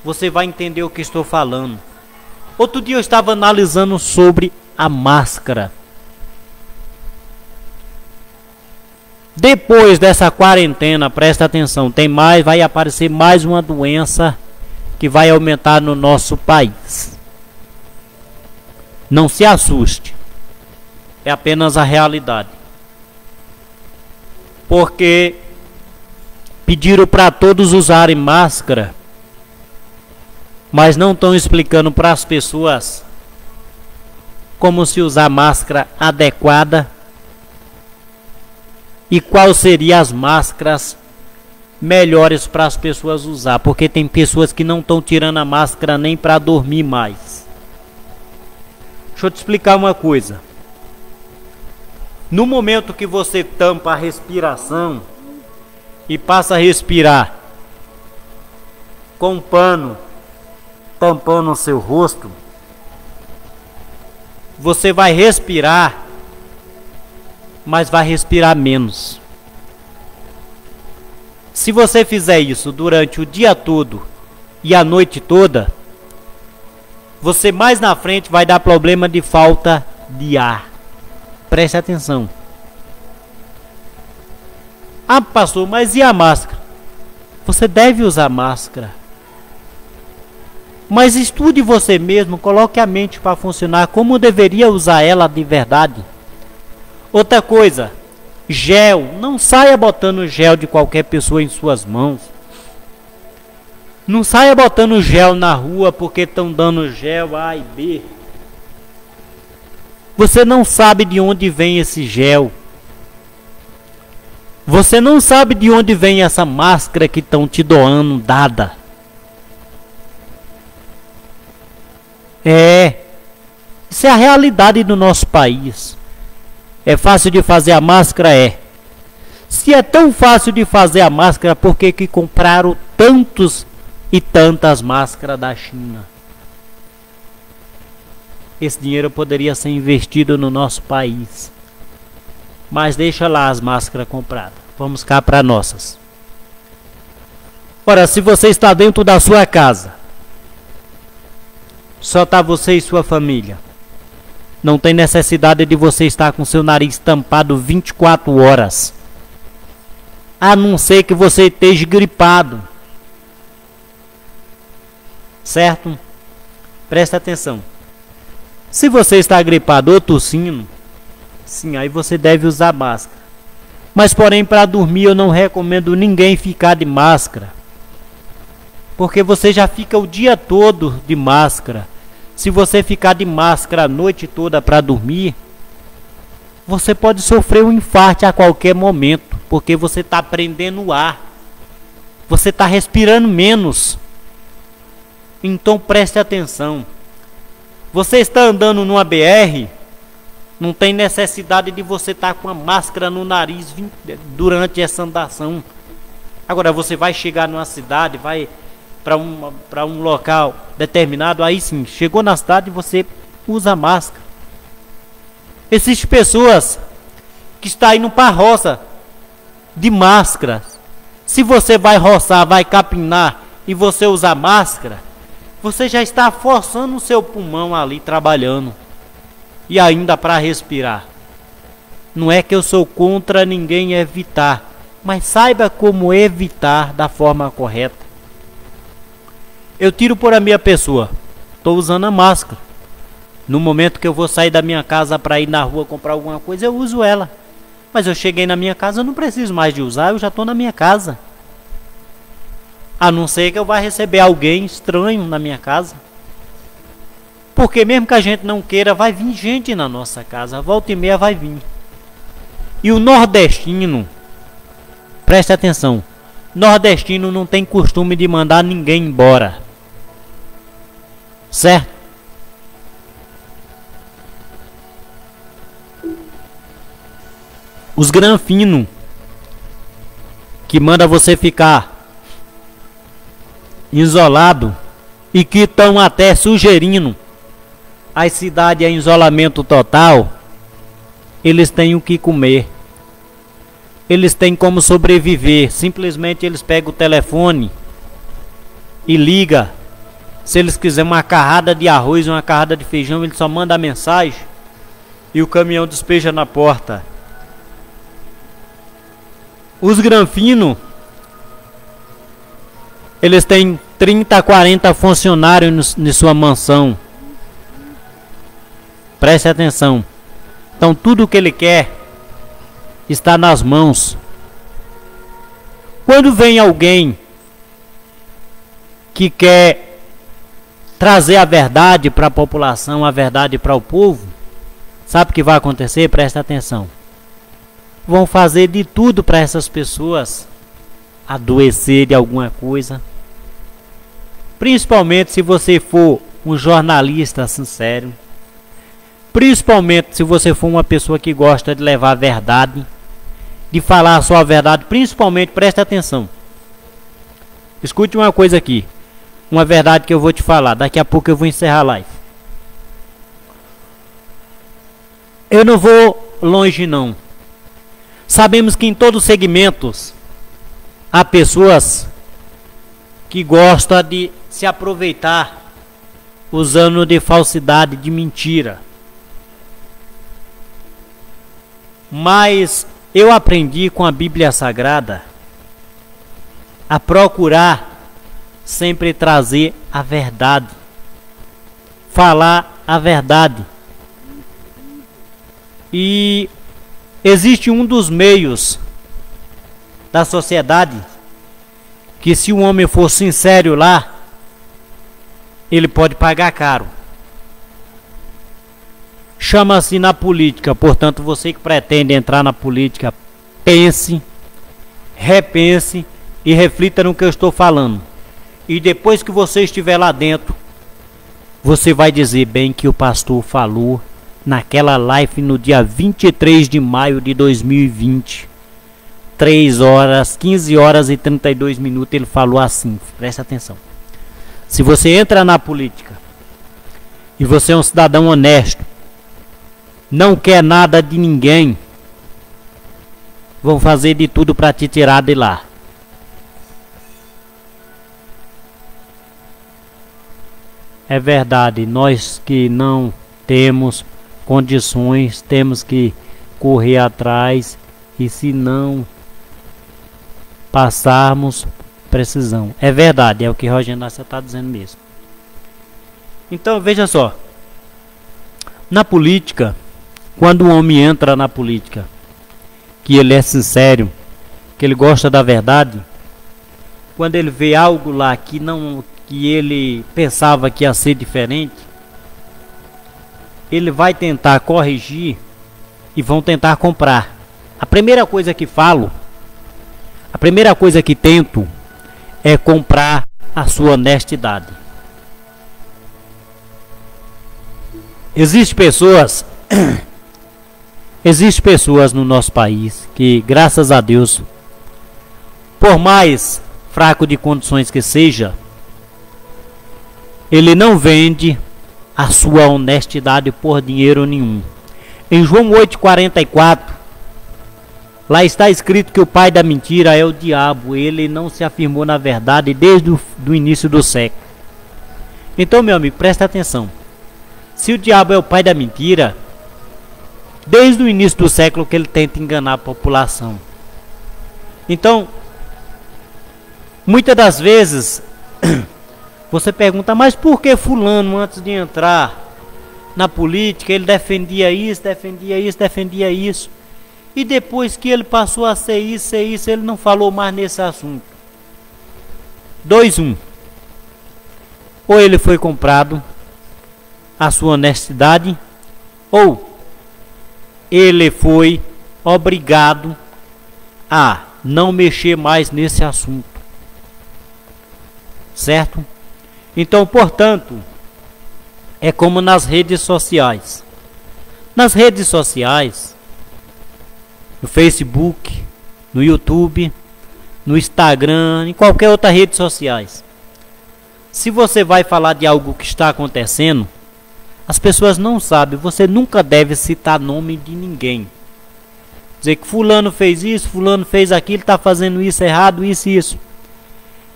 você vai entender o que estou falando. Outro dia eu estava analisando sobre a máscara. Depois dessa quarentena, presta atenção, vai aparecer mais uma doença que vai aumentar no nosso país. Não se assuste. É apenas a realidade. Porque pediram para todos usarem máscara, mas não estão explicando para as pessoas como se usar máscara adequada e quais seriam as máscaras melhores para as pessoas usar, porque tem pessoas que não estão tirando a máscara nem para dormir mais. Deixa eu te explicar uma coisa. No momento que você tampa a respiração e passa a respirar com um pano tampando o seu rosto, você vai respirar, mas vai respirar menos. Se você fizer isso durante o dia todo e a noite toda, você mais na frente vai dar problema de falta de ar. Preste atenção. Ah, pastor, mas e a máscara? Você deve usar máscara. Mas estude você mesmo, coloque a mente para funcionar como deveria usar ela de verdade. Outra coisa, gel. Não saia botando gel de qualquer pessoa em suas mãos. Não saia botando gel na rua porque estão dando gel A e B. Você não sabe de onde vem esse gel. Você não sabe de onde vem essa máscara que estão te doando dada. Isso é a realidade do nosso país. É fácil de fazer a máscara? É. Se é tão fácil de fazer a máscara, por que que compraram tantos e tantas máscaras da China? Esse dinheiro poderia ser investido no nosso país. Mas deixa lá as máscaras compradas. Vamos cá para nossas. Ora, se você está dentro da sua casa, só está você e sua família, não tem necessidade de você estar com seu nariz tampado 24 horas. A não ser que você esteja gripado. Certo? Presta atenção. Se você está gripado ou tossindo, sim, aí você deve usar máscara. Mas porém, para dormir eu não recomendo ninguém ficar de máscara. Porque você já fica o dia todo de máscara. Se você ficar de máscara a noite toda para dormir, você pode sofrer um infarto a qualquer momento. Porque você está prendendo o ar. Você está respirando menos. Então preste atenção. Você está andando numa BR, não tem necessidade de você estar com a máscara no nariz durante essa andação. Agora você vai chegar numa cidade, vai para um local determinado, aí sim, chegou na cidade você usa máscara. Existem pessoas que estão indo para a roça de máscara. Se você vai roçar, vai capinar e você usar máscara, você já está forçando o seu pulmão ali trabalhando. E ainda para respirar. Não é que eu sou contra ninguém evitar, mas saiba como evitar da forma correta. Eu tiro por a minha pessoa. Estou usando a máscara. No momento que eu vou sair da minha casa para ir na rua comprar alguma coisa, eu uso ela. Mas eu cheguei na minha casa, eu não preciso mais de usar, eu já estou na minha casa. A não ser que eu vá receber alguém estranho na minha casa. Porque mesmo que a gente não queira, vai vir gente na nossa casa. Volta e meia vai vir. E o nordestino, preste atenção, nordestino não tem costume de mandar ninguém embora. Certo? Os granfinos, que manda você ficar isolado e que estão até sugerindo as cidades em isolamento total, eles têm o que comer, eles têm como sobreviver. Simplesmente eles pegam o telefone e ligam. Se eles quiserem uma carrada de arroz, uma carrada de feijão, eles só mandam a mensagem e o caminhão despeja na porta. Os granfinos, eles têm 30 a 40 funcionários em sua mansão. Preste atenção. Então tudo o que ele quer está nas mãos. Quando vem alguém que quer trazer a verdade para a população, a verdade para o povo, sabe o que vai acontecer? Presta atenção. Vão fazer de tudo para essas pessoas adoecer de alguma coisa. Principalmente se você for um jornalista sincero. Principalmente se você for uma pessoa que gosta de levar a verdade, de falar só a verdade. Principalmente, preste atenção. Escute uma coisa aqui. Uma verdade que eu vou te falar. Daqui a pouco eu vou encerrar a live. Eu não vou longe não. Sabemos que em todos os segmentos há pessoas que gostam de se aproveitar usando de falsidade, de mentira. Mas eu aprendi com a Bíblia Sagrada a procurar sempre trazer a verdade, falar a verdade. E existe um dos meios da sociedade que, se o homem for sincero lá, ele pode pagar caro. Chama-se na política. Portanto, você que pretende entrar na política, pense, repense e reflita no que eu estou falando. E depois que você estiver lá dentro, você vai dizer bem que o pastor falou naquela live no dia 23 de maio de 2020, 3 horas, 15 horas e 32 minutos, ele falou assim, presta atenção. Se você entra na política e você é um cidadão honesto, não quer nada de ninguém, vão fazer de tudo para te tirar de lá. É verdade, nós que não temos condições, temos que correr atrás, e se não passarmos, precisão. É verdade, é o que Rogério Nasser está dizendo mesmo. Então, veja só. Na política, quando o homem entra na política, que ele é sincero, que ele gosta da verdade, quando ele vê algo lá que ele pensava que ia ser diferente, ele vai tentar corrigir e vão tentar comprar. A primeira coisa que falo, a primeira coisa que tento é comprar a sua honestidade. Existem pessoas no nosso país que, graças a Deus, por mais fraco de condições que seja, ele não vende a sua honestidade por dinheiro nenhum. Em João 8,44, lá está escrito que o pai da mentira é o diabo. Ele não se afirmou na verdade desde o início do século. Então, meu amigo, presta atenção. Se o diabo é o pai da mentira, desde o início do século que ele tenta enganar a população. Então, muitas das vezes, você pergunta, mas por que fulano, antes de entrar na política, ele defendia isso, defendia isso, e depois que ele passou a ser isso, ele não falou mais nesse assunto? 2-1. Ou ele foi comprado, a sua honestidade, ou ele foi obrigado a não mexer mais nesse assunto. Certo? Então, portanto, é como nas redes sociais. Nas redes sociais, no Facebook, no YouTube, no Instagram, em qualquer outra rede sociais. Se você vai falar de algo que está acontecendo, as pessoas não sabem, você nunca deve citar nome de ninguém. Dizer que fulano fez isso, fulano fez aquilo, está fazendo isso errado, isso e isso.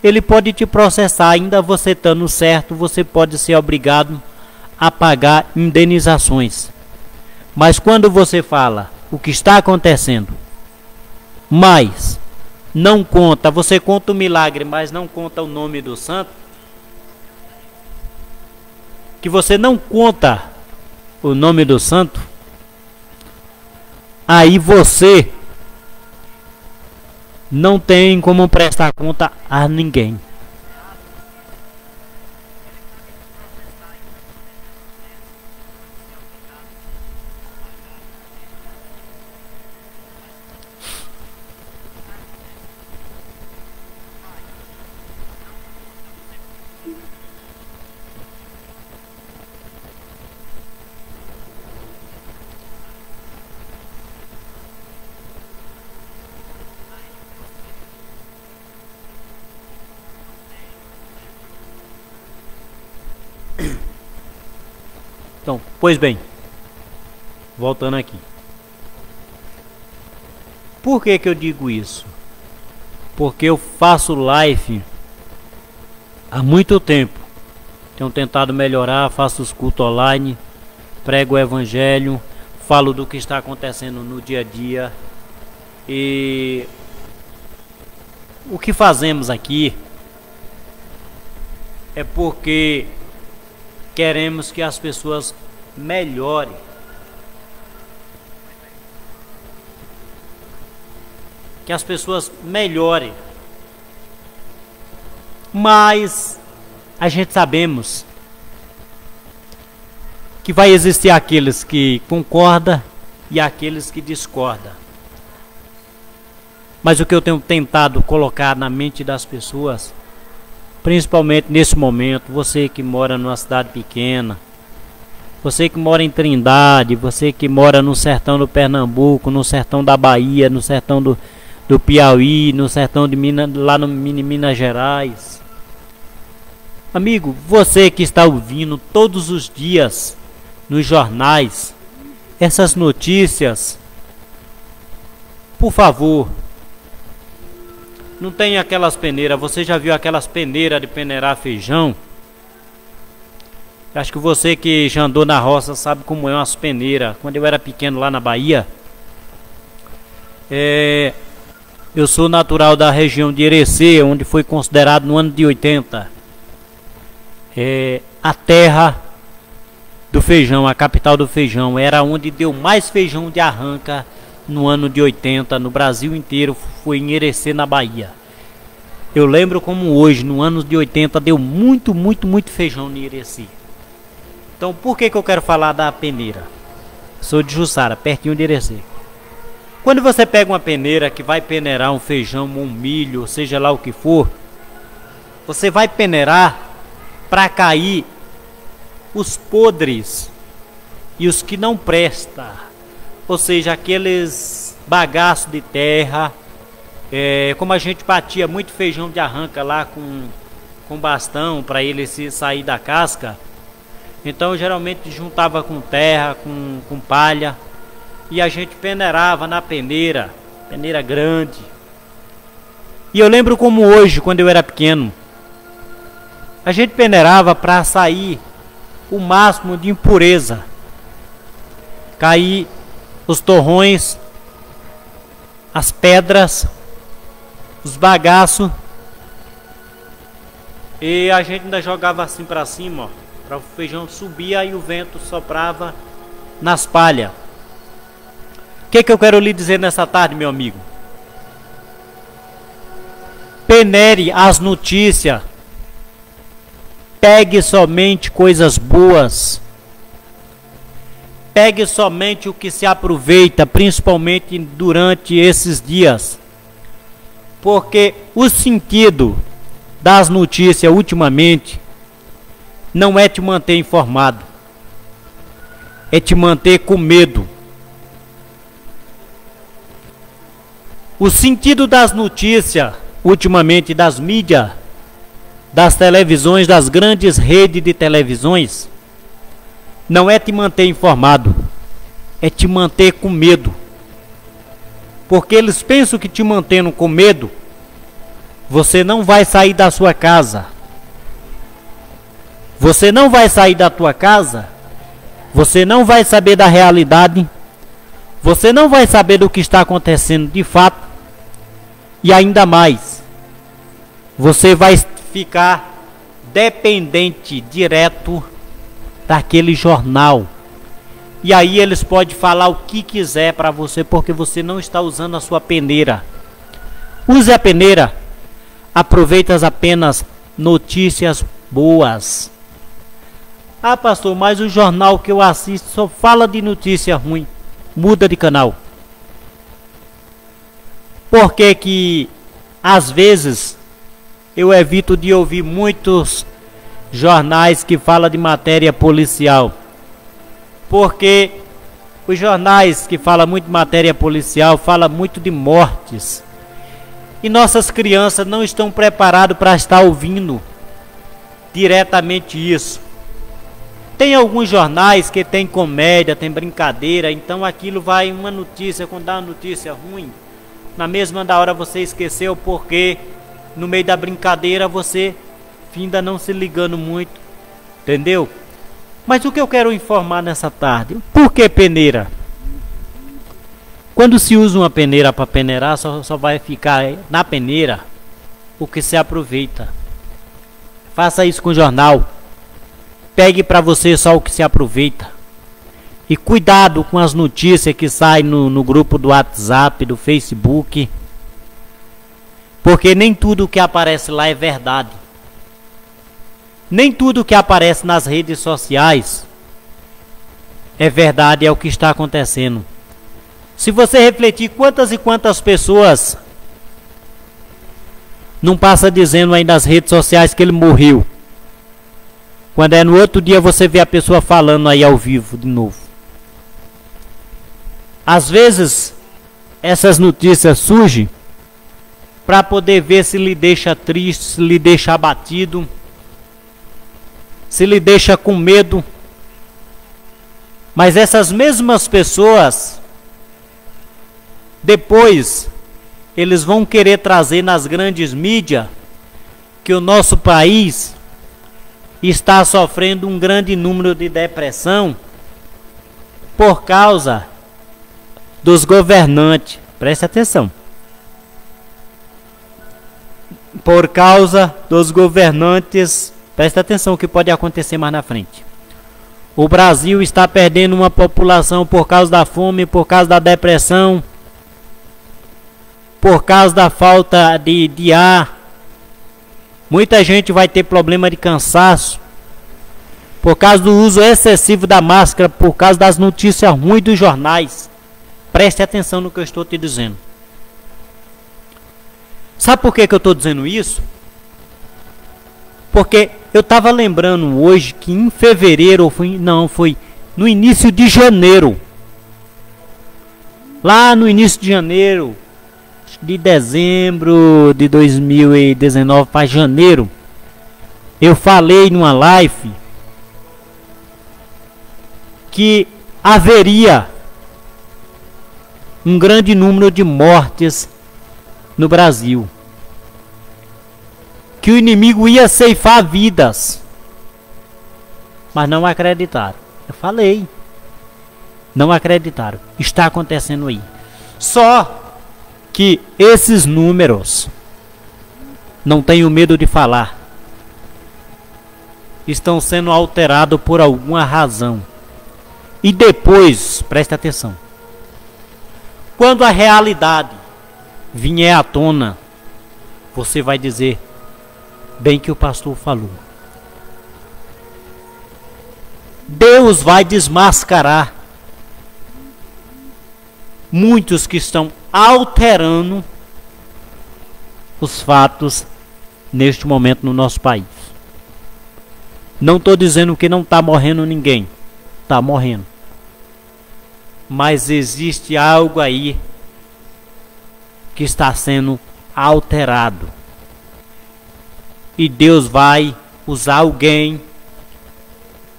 Ele pode te processar, ainda você estando certo, você pode ser obrigado a pagar indenizações. Mas quando você fala o que está acontecendo, mas não conta, você conta o milagre, mas não conta o nome do santo, que você não conta o nome do santo, aí você não tem como prestar conta a ninguém. Então, pois bem, voltando aqui. Por que eu digo isso? Porque eu faço live há muito tempo. Tenho tentado melhorar, faço os cultos online, prego o evangelho, falo do que está acontecendo no dia a dia. E o que fazemos aqui é porque queremos que as pessoas melhorem. Que as pessoas melhorem. Mas a gente sabemos que vai existir aqueles que concordam e aqueles que discordam. Mas o que eu tenho tentado colocar na mente das pessoas, principalmente nesse momento, você que mora numa cidade pequena, você que mora em Trindade, você que mora no sertão do Pernambuco, no sertão da Bahia, no sertão do Piauí, no sertão de Minas, lá no Minas Gerais. Amigo, você que está ouvindo todos os dias nos jornais essas notícias, por favor, não tem aquelas peneiras. Você já viu aquelas peneiras de peneirar feijão? Acho que você que já andou na roça sabe como é umas peneiras. Quando eu era pequeno lá na Bahia, eu sou natural da região de Irecê, onde foi considerado no ano de 80 a terra do feijão, a capital do feijão. Era onde deu mais feijão de arranca no ano de 80, no Brasil inteiro, foi em Irecê, na Bahia. Eu lembro como hoje, no ano de 80, deu muito feijão em Irecê. Então, por que eu quero falar da peneira? Sou de Jussara, pertinho de Irecê. Quando você pega uma peneira que vai peneirar um feijão, um milho, seja lá o que for, você vai peneirar para cair os podres e os que não prestam. Ou seja, aqueles bagaços de terra, como a gente batia muito feijão de arranca lá com bastão para ele sair da casca. Então geralmente juntava com terra, com palha, e a gente peneirava na peneira grande. E eu lembro como hoje, quando eu era pequeno, a gente peneirava para sair o máximo de impureza, cair os torrões, as pedras, os bagaços, e a gente ainda jogava assim para cima, ó, para o feijão subir, aí o vento soprava nas palhas. O que eu quero lhe dizer nessa tarde, meu amigo? Peneire as notícias, pegue somente coisas boas, pegue somente o que se aproveita, principalmente durante esses dias, porque o sentido das notícias ultimamente não é te manter informado, é te manter com medo. O sentido das notícias ultimamente, das mídias, das televisões, das grandes redes de televisões, não é te manter informado, é te manter com medo. Porque eles pensam que te mantendo com medo, você não vai sair da sua casa. Você não vai sair da tua casa, você não vai saber da realidade, você não vai saber do que está acontecendo de fato, e ainda mais, você vai ficar dependente direto daquele jornal. E aí eles podem falar o que quiser para você, porque você não está usando a sua peneira. Use a peneira. Aproveita apenas notícias boas. Ah, pastor, mas o jornal que eu assisto só fala de notícia ruim. Muda de canal. Porque que às vezes eu evito de ouvir muitos jornais que falam de matéria policial. Porque os jornais que falam muito de matéria policial falam muito de mortes. E nossas crianças não estão preparadas para estar ouvindo diretamente isso. Tem alguns jornais que tem comédia, tem brincadeira, então aquilo vai uma notícia, quando dá uma notícia ruim, na mesma da hora você esqueceu, porque no meio da brincadeira você finda não se ligando muito, entendeu? Mas o que eu quero informar nessa tarde, por que peneira? Quando se usa uma peneira para peneirar, só vai ficar na peneira o que se aproveita. Faça isso com o jornal. Pegue para você só o que se aproveita. E cuidado com as notícias que saem no grupo do WhatsApp, do Facebook. Porque nem tudo que aparece lá é verdade. Nem tudo que aparece nas redes sociais é verdade, é o que está acontecendo. Se você refletir quantas e quantas pessoas não passa dizendo aí nas redes sociais que ele morreu. Quando é no outro dia você vê a pessoa falando aí ao vivo de novo. Às vezes essas notícias surgem para poder ver se lhe deixa triste, se lhe deixa abatido, se lhe deixa com medo. Mas essas mesmas pessoas, depois, eles vão querer trazer nas grandes mídias que o nosso país está sofrendo um grande número de depressão por causa dos governantes. Preste atenção. Por causa dos governantes, preste atenção o que pode acontecer mais na frente. O Brasil está perdendo uma população por causa da fome, por causa da depressão, por causa da falta de ar. Muita gente vai ter problema de cansaço por causa do uso excessivo da máscara, por causa das notícias ruins dos jornais. Preste atenção no que eu estou te dizendo. Sabe por que eu estou dizendo isso? Porque eu estava lembrando hoje que em fevereiro, foi no início de janeiro. Lá no início de janeiro, de dezembro de 2019 para janeiro, eu falei numa live que haveria um grande número de mortes no Brasil, que o inimigo ia ceifar vidas, mas não acreditaram. Eu falei, não acreditaram. Está acontecendo aí. Só que esses números, não tenho medo de falar, estão sendo alterados por alguma razão. E depois, preste atenção, quando a realidade vier à tona, você vai dizer: bem que o pastor falou. Deus vai desmascarar muitos que estão alterando os fatos neste momento no nosso país. Não estou dizendo que não está morrendo ninguém. Está morrendo. Mas existe algo aí que está sendo alterado. E Deus vai usar alguém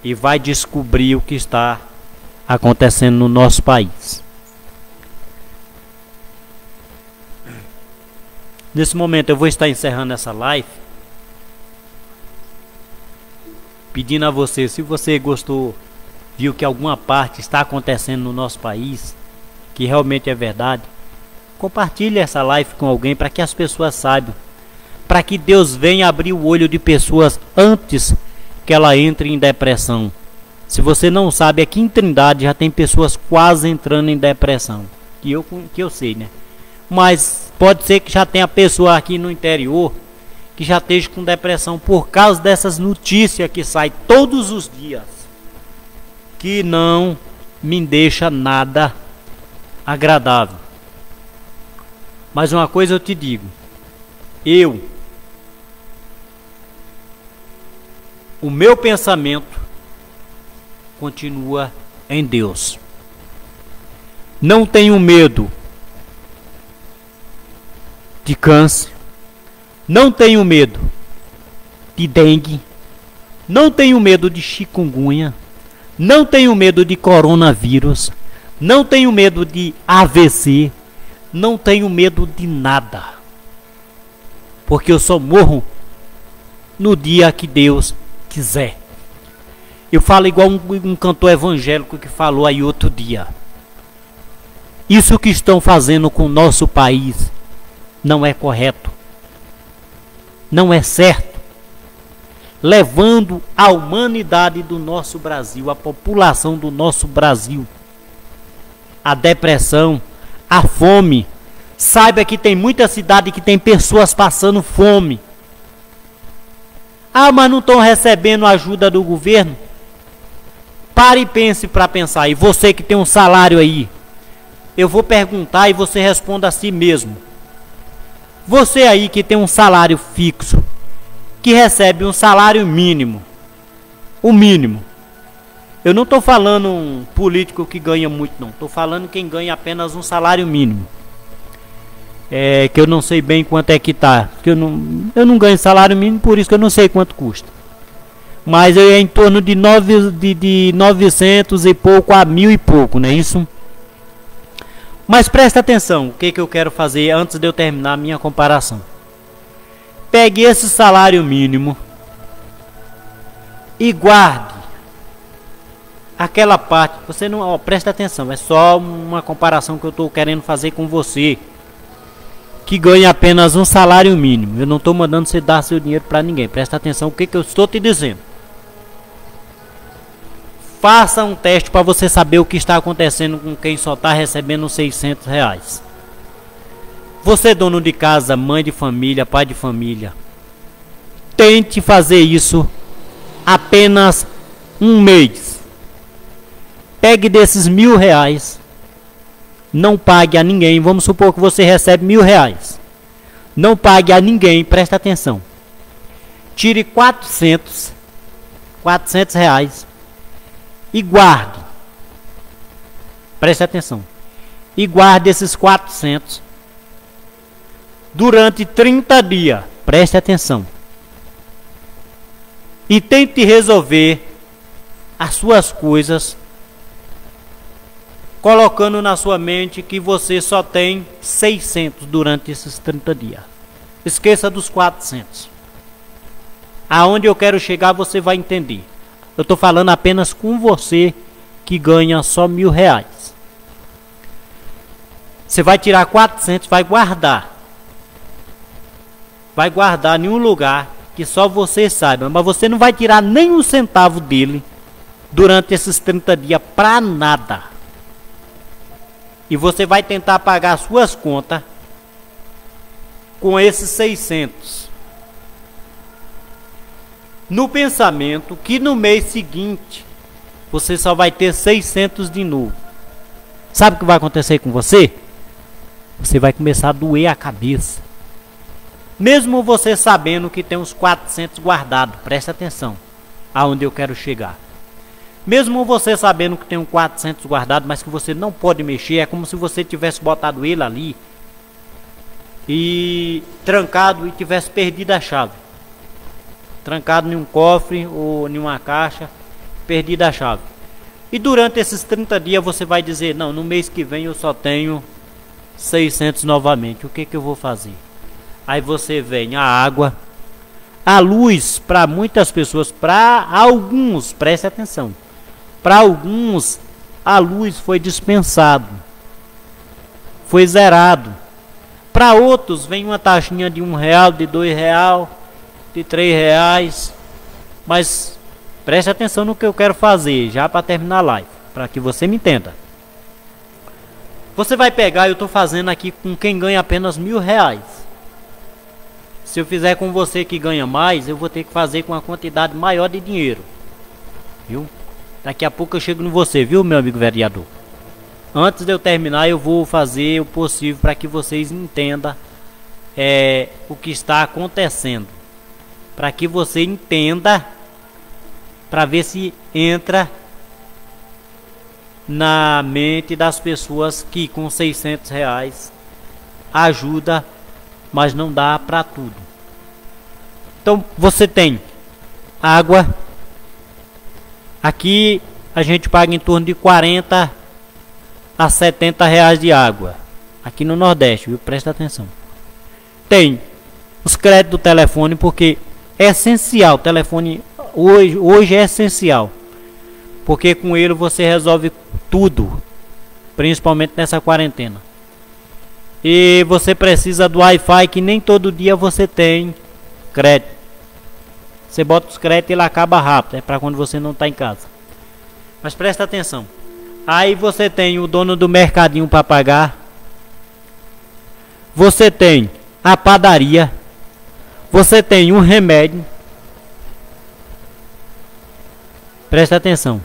e vai descobrir o que está acontecendo no nosso país. Nesse momento eu vou estar encerrando essa live, pedindo a você, se você gostou, viu que alguma parte está acontecendo no nosso país, que realmente é verdade, compartilhe essa live com alguém para que as pessoas saibam, para que Deus venha abrir o olho de pessoas antes que ela entre em depressão. Se você não sabe, aqui em Trindade já tem pessoas quase entrando em depressão, que eu sei, né? Mas pode ser que já tenha pessoa aqui no interior que já esteja com depressão por causa dessas notícias que saem todos os dias, que não me deixa nada agradável. Mas uma coisa eu te digo, o meu pensamento continua em Deus. Não tenho medo de câncer, não tenho medo de dengue, não tenho medo de chikungunya, não tenho medo de coronavírus, não tenho medo de AVC, não tenho medo de nada, porque eu só morro no dia que Deus quiser. Eu falo igual um cantor evangélico que falou aí outro dia: isso que estão fazendo com o nosso país não é correto, não é certo. levando a humanidade do nosso Brasil, a população do nosso Brasil, a depressão, a fome. Saiba que tem muita cidade que tem pessoas passando fome. Ah, mas não estão recebendo ajuda do governo? Pare e pense para pensar. E você que tem um salário aí, eu vou perguntar e você responda a si mesmo. Você aí que tem um salário fixo, que recebe um salário mínimo, o mínimo. Eu não estou falando um político que ganha muito, não. Estou falando quem ganha apenas um salário mínimo. Que eu não sei bem quanto é que tá. Eu não ganho salário mínimo, por isso que eu não sei quanto custa. Mas é em torno de 900 e pouco a 1000 e pouco, não é isso? Mas presta atenção, o que eu quero fazer antes de eu terminar a minha comparação. Pegue esse salário mínimo e guarde aquela parte. Você não, presta atenção, é só uma comparação que eu estou querendo fazer com você, que ganha apenas um salário mínimo. Eu não estou mandando você dar seu dinheiro para ninguém. Presta atenção o que eu estou te dizendo. Faça um teste para você saber o que está acontecendo com quem só está recebendo 600 reais. Você, dono de casa, mãe de família, pai de família, tente fazer isso apenas um mês. Pegue desses 1000 reais, não pague a ninguém. Vamos supor que você recebe 1000 reais. Não pague a ninguém, presta atenção. Tire 400 reais e guarde. Preste atenção. E guarde esses 400 durante 30 dias. Preste atenção. E tente resolver as suas coisas, colocando na sua mente que você só tem 600 durante esses 30 dias. Esqueça dos 400. Aonde eu quero chegar você vai entender. Eu estou falando apenas com você que ganha só 1000 reais. Você vai tirar 400, vai guardar. Vai guardar em um lugar que só você saiba. Mas você não vai tirar nem um centavo dele durante esses 30 dias para nada. E você vai tentar pagar suas contas com esses 600. No pensamento que no mês seguinte você só vai ter 600 de novo. Sabe o que vai acontecer com você? Você vai começar a doer a cabeça. Mesmo você sabendo que tem uns 400 guardados. Presta atenção aonde eu quero chegar. Mesmo você sabendo que tem um 400 guardado, mas que você não pode mexer, é como se você tivesse botado ele ali e trancado e tivesse perdido a chave. Trancado em um cofre ou em uma caixa, perdido a chave. E durante esses 30 dias você vai dizer, não, no mês que vem eu só tenho 600 novamente. O que eu vou fazer? Aí você vem a água, a luz para muitas pessoas, para alguns, preste atenção. Para alguns, a luz foi dispensado, foi zerado. Para outros, vem uma taxinha de R$1, de R$2, de R$3. Mas preste atenção no que eu quero fazer, já para terminar a live, para que você me entenda. Você vai pegar, eu estou fazendo aqui com quem ganha apenas R$1.000. Se eu fizer com você que ganha mais, eu vou ter que fazer com uma quantidade maior de dinheiro. Viu? Daqui a pouco eu chego em você, viu, meu amigo vereador? Antes de eu terminar, eu vou fazer o possível para que vocês entendam o que está acontecendo. Para que você entenda, para ver se entra na mente das pessoas que com R$600 ajuda, mas não dá para tudo. Então você tem água. Aqui a gente paga em torno de 40 a 70 reais de água. Aqui no Nordeste, viu? Presta atenção. Tem os créditos do telefone, porque é essencial. O telefone hoje é essencial, porque com ele você resolve tudo, principalmente nessa quarentena. E você precisa do Wi-Fi, que nem todo dia você tem crédito. Você bota os créditos e ele acaba rápido. É para quando você não está em casa. Mas presta atenção. Aí você tem o dono do mercadinho para pagar. Você tem a padaria. Você tem um remédio. Presta atenção.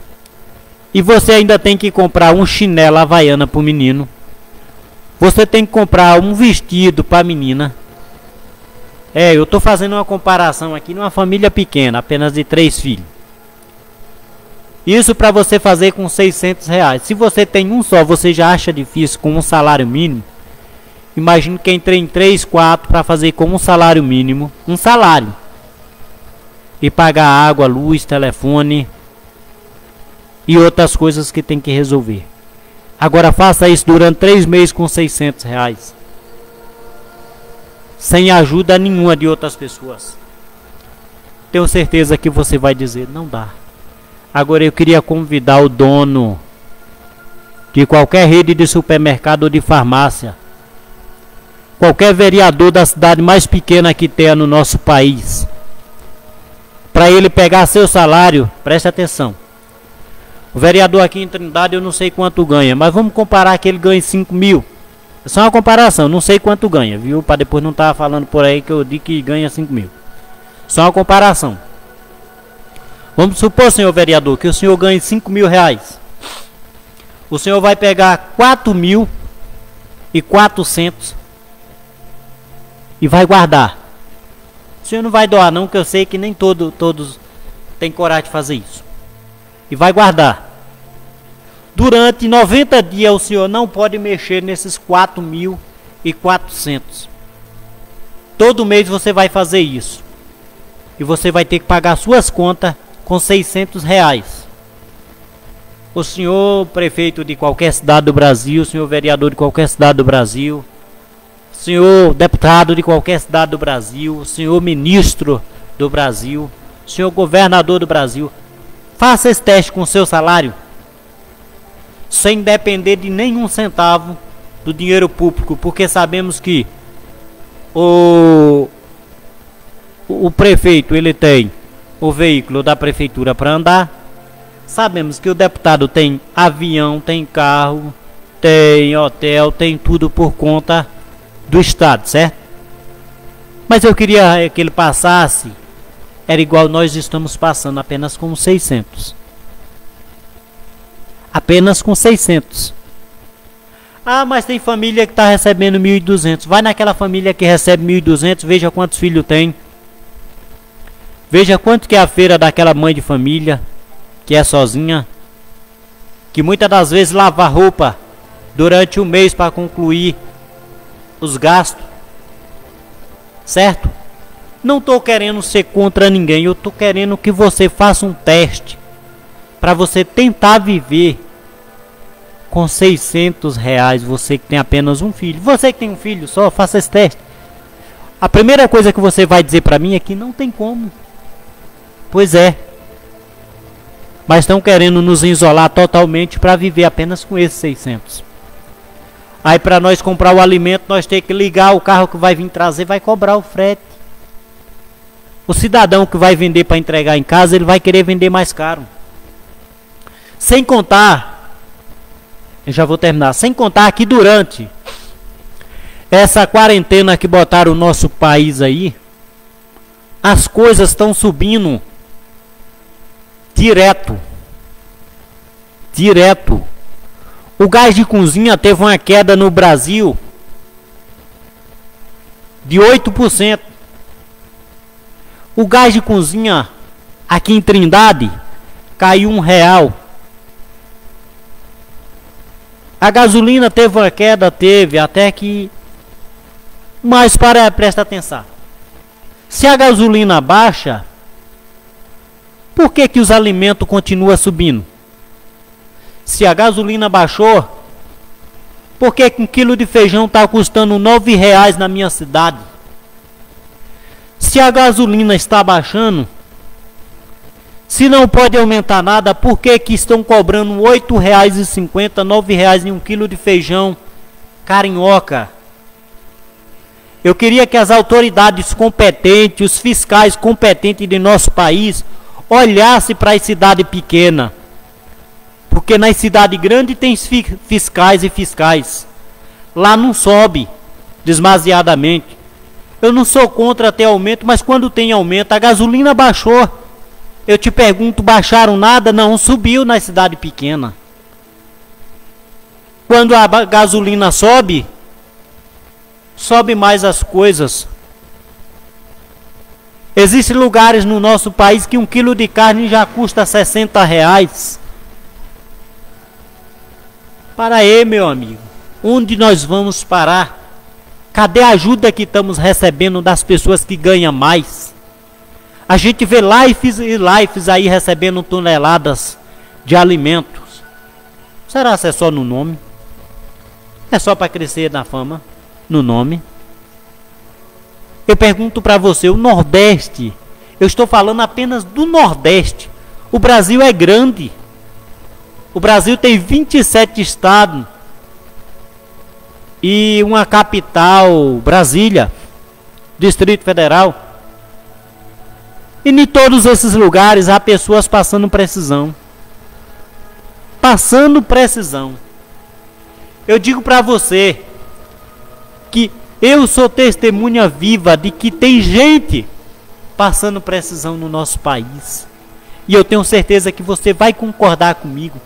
E você ainda tem que comprar um chinelo havaiana para o menino. Você tem que comprar um vestido para a menina. Eu estou fazendo uma comparação aqui numa família pequena, apenas de 3 filhos. Isso para você fazer com 600 reais. Se você tem um só, você já acha difícil com um salário mínimo. Imagine quem tem 3, 4 para fazer com um salário mínimo. Um salário. E pagar água, luz, telefone e outras coisas que tem que resolver. Agora faça isso durante 3 meses com 600 reais. Sem ajuda nenhuma de outras pessoas. Tenho certeza que você vai dizer, não dá. Agora eu queria convidar o dono de qualquer rede de supermercado ou de farmácia, qualquer vereador da cidade mais pequena que tenha no nosso país, para ele pegar seu salário. Preste atenção. O vereador aqui em Trindade eu não sei quanto ganha, mas vamos comparar que ele ganha 5 mil. É só uma comparação, não sei quanto ganha, viu? Para depois não estar falando por aí que eu digo que ganha 5 mil. Só uma comparação. Vamos supor, senhor vereador, que o senhor ganhe 5 mil reais. O senhor vai pegar 4.400 e vai guardar. O senhor não vai doar não, que eu sei que nem todos têm coragem de fazer isso. E vai guardar. Durante 90 dias o senhor não pode mexer nesses 4.400. Todo mês você vai fazer isso. E você vai ter que pagar suas contas com 600 reais. O senhor prefeito de qualquer cidade do Brasil, o senhor vereador de qualquer cidade do Brasil, o senhor deputado de qualquer cidade do Brasil, o senhor ministro do Brasil, o senhor governador do Brasil, faça esse teste com o seu salário, sem depender de nenhum centavo do dinheiro público, porque sabemos que o prefeito ele tem o veículo da prefeitura para andar. Sabemos que o deputado tem avião, tem carro, tem hotel, tem tudo por conta do estado, certo? Mas eu queria que ele passasse, era igual nós estamos passando, apenas com 600. Apenas com 600. Ah, mas tem família que está recebendo 1.200. Vai naquela família que recebe 1.200, veja quantos filhos tem. Veja quanto que é a feira daquela mãe de família que é sozinha, que muitas das vezes lava roupa durante o mês para concluir os gastos, certo? Não estou querendo ser contra ninguém, eu estou querendo que você faça um teste para você tentar viver com 600 reais. Você que tem apenas um filho, você que tem um filho só, faça esse teste. A primeira coisa que você vai dizer para mim é que não tem como. Pois é. Mas estão querendo nos isolar totalmente para viver apenas com esses 600. Aí para nós comprar o alimento, nós temos que ligar o carro que vai vir trazer, vai cobrar o frete. O cidadão que vai vender para entregar em casa, ele vai querer vender mais caro. Sem contar, eu já vou terminar, sem contar que durante essa quarentena que botaram o nosso país aí, as coisas estão subindo direto. O gás de cozinha teve uma queda no Brasil de 8%. O gás de cozinha aqui em Trindade caiu R$1. A gasolina teve uma queda, até que... Mas presta atenção. Se a gasolina baixa, por que que os alimentos continuam subindo? Se a gasolina baixou, por que que 1 quilo de feijão está custando R$9 na minha cidade? Se a gasolina está baixando, se não pode aumentar nada, por que que estão cobrando R$8,50, R$9 em 1 quilo de feijão carioca? Eu queria que as autoridades competentes, os fiscais competentes de nosso país, olhassem para a cidade pequena. Porque na cidade grande tem fiscais e fiscais. Lá não sobe demasiadamente. Eu não sou contra ter aumento, mas quando tem aumento, a gasolina baixou. Eu te pergunto, baixaram nada? Não, subiu na cidade pequena. Quando a gasolina sobe, sobe mais as coisas. Existem lugares no nosso país que 1 quilo de carne já custa R$60. Para aí, meu amigo, onde nós vamos parar? Cadê a ajuda que estamos recebendo das pessoas que ganham mais? A gente vê lives e lives aí recebendo toneladas de alimentos. Será que é só no nome? É só para crescer na fama? No nome? Eu pergunto para você, o Nordeste, eu estou falando apenas do Nordeste. O Brasil é grande. O Brasil tem 27 estados e uma capital, Brasília, Distrito Federal. E em todos esses lugares há pessoas passando precisão. Passando precisão. Eu digo para você que eu sou testemunha viva de que tem gente passando precisão no nosso país. E eu tenho certeza que você vai concordar comigo.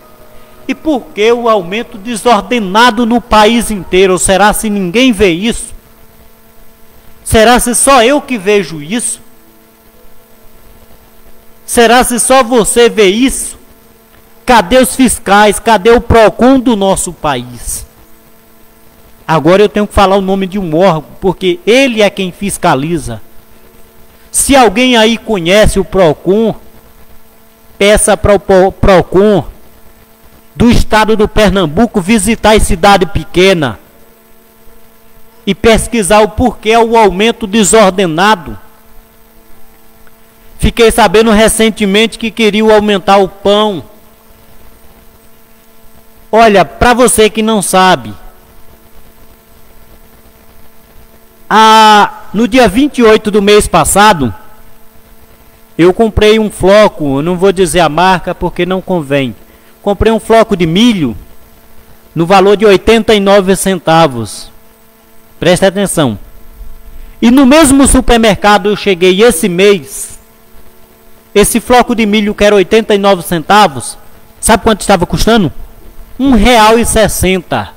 E por que o aumento desordenado no país inteiro? Será se ninguém vê isso? Será se só eu que vejo isso? Será se só você vê isso? Cadê os fiscais? Cadê o PROCON do nosso país? Agora eu tenho que falar o nome de um órgão, porque ele é quem fiscaliza. Se alguém aí conhece o PROCON, peça para o PROCON do estado do Pernambuco visitar a cidade pequena e pesquisar o porquê o aumento desordenado. Fiquei sabendo recentemente que queriam aumentar o pão. Olha, para você que não sabe, no dia 28 do mês passado, eu comprei um floco, eu não vou dizer a marca porque não convém. Comprei um floco de milho no valor de 89 centavos. Presta atenção. E no mesmo supermercado eu cheguei esse mês. Esse floco de milho que era 89 centavos, sabe quanto estava custando? R$1,60.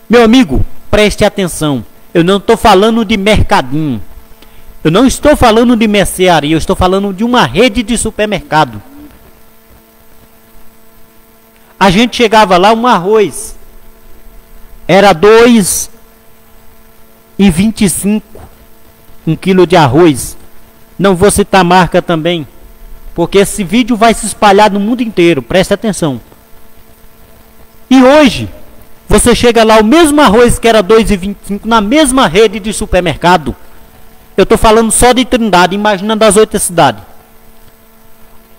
Meu amigo, preste atenção. Eu não estou falando de mercadinho. Eu não estou falando de mercearia. Eu estou falando de uma rede de supermercado. A gente chegava lá, um arroz era R$2,25 1 quilo de arroz. Não vou citar marca também, porque esse vídeo vai se espalhar no mundo inteiro, presta atenção. E hoje, você chega lá, o mesmo arroz que era R$2,25 na mesma rede de supermercado. Eu estou falando só de Trindade, imaginando as outras cidades.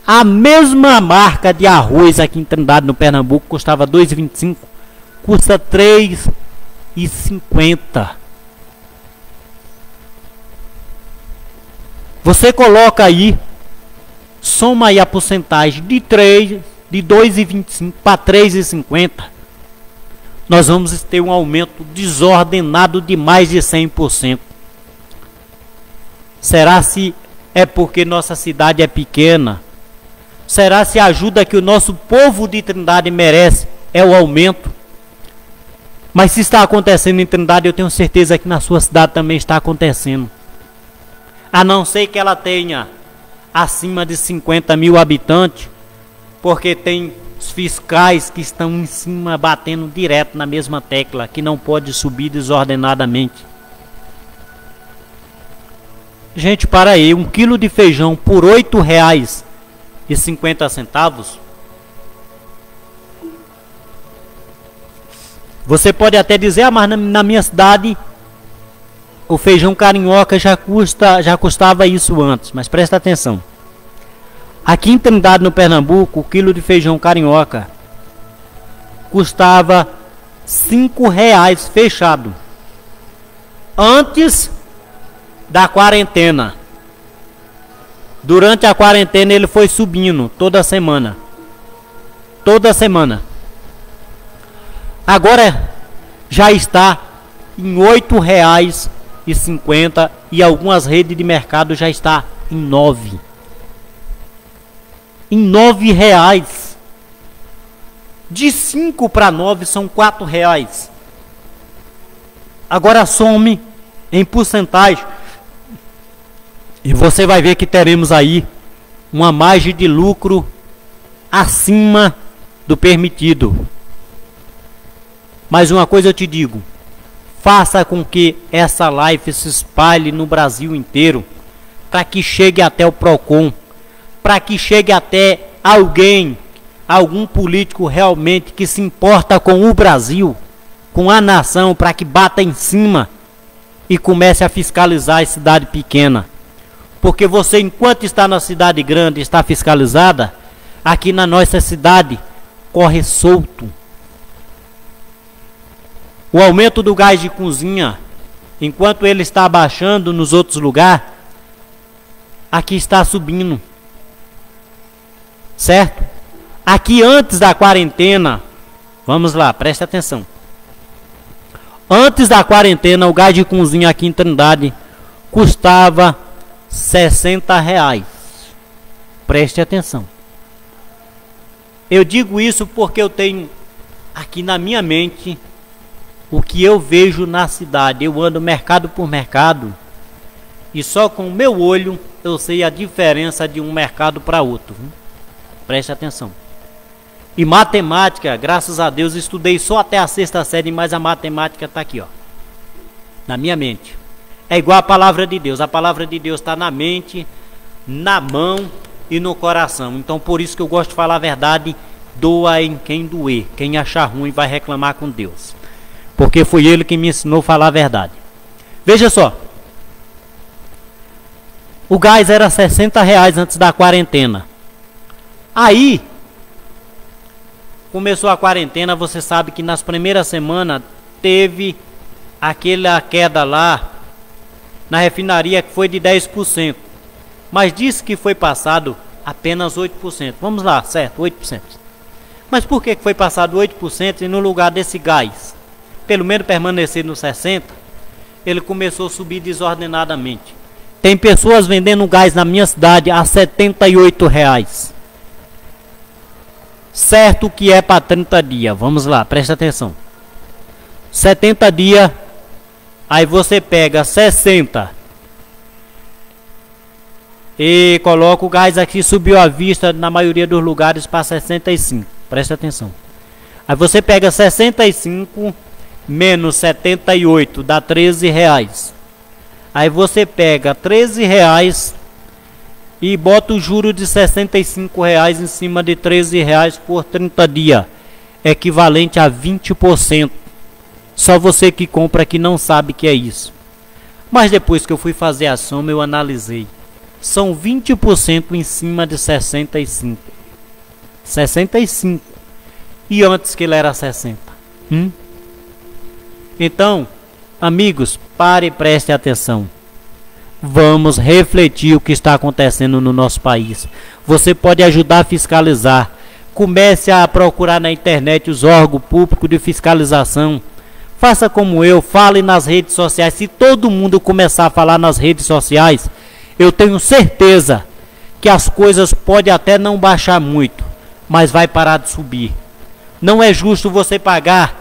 A mesma marca de arroz aqui em Trindade, no Pernambuco, custava R$2,25, custa R$3,50. Você coloca aí, soma aí a porcentagem de 2,25 para 3,50. Nós vamos ter um aumento desordenado de mais de 100%. Será se é porque nossa cidade é pequena? Será se a ajuda que o nosso povo de Trindade merece é o aumento? Mas se está acontecendo em Trindade, eu tenho certeza que na sua cidade também está acontecendo. A não ser que ela tenha acima de 50 mil habitantes, porque tem os fiscais que estão em cima batendo direto na mesma tecla, que não pode subir desordenadamente. Gente, para aí, 1 quilo de feijão por R$8,50. Você pode até dizer, mas na minha cidade o feijão carioca já custava isso antes. Mas presta atenção. Aqui em Trindade, no Pernambuco, o quilo de feijão carioca custava R$5 fechado. antes da quarentena. Durante a quarentena ele foi subindo toda semana. Toda semana. Agora já está em R$ 8,50 e algumas redes de mercado já está em 9. Em R$ 9. De 5 para 9 são R$ 4. Agora some em porcentagem e você vai ver que teremos aí uma margem de lucro acima do permitido. Mas uma coisa eu te digo, faça com que essa live se espalhe no Brasil inteiro, para que chegue até o Procon, para que chegue até alguém, algum político realmente que se importa com o Brasil, com a nação, para que bata em cima e comece a fiscalizar a cidade pequena. Porque você, enquanto está na cidade grande, está fiscalizada, aqui na nossa cidade corre solto. O aumento do gás de cozinha, enquanto ele está abaixando nos outros lugares, aqui está subindo. Certo? Aqui antes da quarentena, vamos lá, preste atenção. Antes da quarentena, o gás de cozinha aqui em Trindade custava R$ 60. Preste atenção. Eu digo isso porque eu tenho aqui na minha mente o que eu vejo na cidade. Eu ando mercado por mercado e só com o meu olho eu sei a diferença de um mercado para outro. Preste atenção. E matemática, graças a Deus, estudei só até a 6ª série, mas a matemática está aqui, ó, na minha mente. É igual a palavra de Deus. A palavra de Deus está na mente, na mão e no coração. Então por isso que eu gosto de falar a verdade. Doa em quem doer. Quem achar ruim vai reclamar com Deus, porque foi ele que me ensinou a falar a verdade. Veja só, o gás era R$ 60 antes da quarentena. Aí começou a quarentena. Você sabe que nas primeiras semanas teve aquela queda lá na refinaria que foi de 10%, mas disse que foi passado apenas 8%. Vamos lá, certo, 8%. Mas por que foi passado 8% e no lugar desse gás, pelo menos permanecer no 60%, ele começou a subir desordenadamente? Tem pessoas vendendo gás na minha cidade a R$ 78. Certo que é para 30 dias. Vamos lá, presta atenção. 70 dias, aí você pega 60 e coloca o gás aqui, subiu a vista na maioria dos lugares para 65. Presta atenção. Aí você pega 65 menos 78, dá R$ 13. Aí você pega R$ 13 e bota o juro de R$ 65 em cima de R$ 13 por 30 dias, equivalente a 20%. Só você que compra que não sabe que é isso. Mas depois que eu fui fazer a soma, eu analisei. São 20% em cima de 65. 65. E antes que ele era 60. Então, amigos, pare e preste atenção. Vamos refletir o que está acontecendo no nosso país. Você pode ajudar a fiscalizar. Comece a procurar na internet os órgãos públicos de fiscalização. Faça como eu, fale nas redes sociais. Se todo mundo começar a falar nas redes sociais, eu tenho certeza que as coisas podem até não baixar muito, mas vai parar de subir. Não é justo você pagar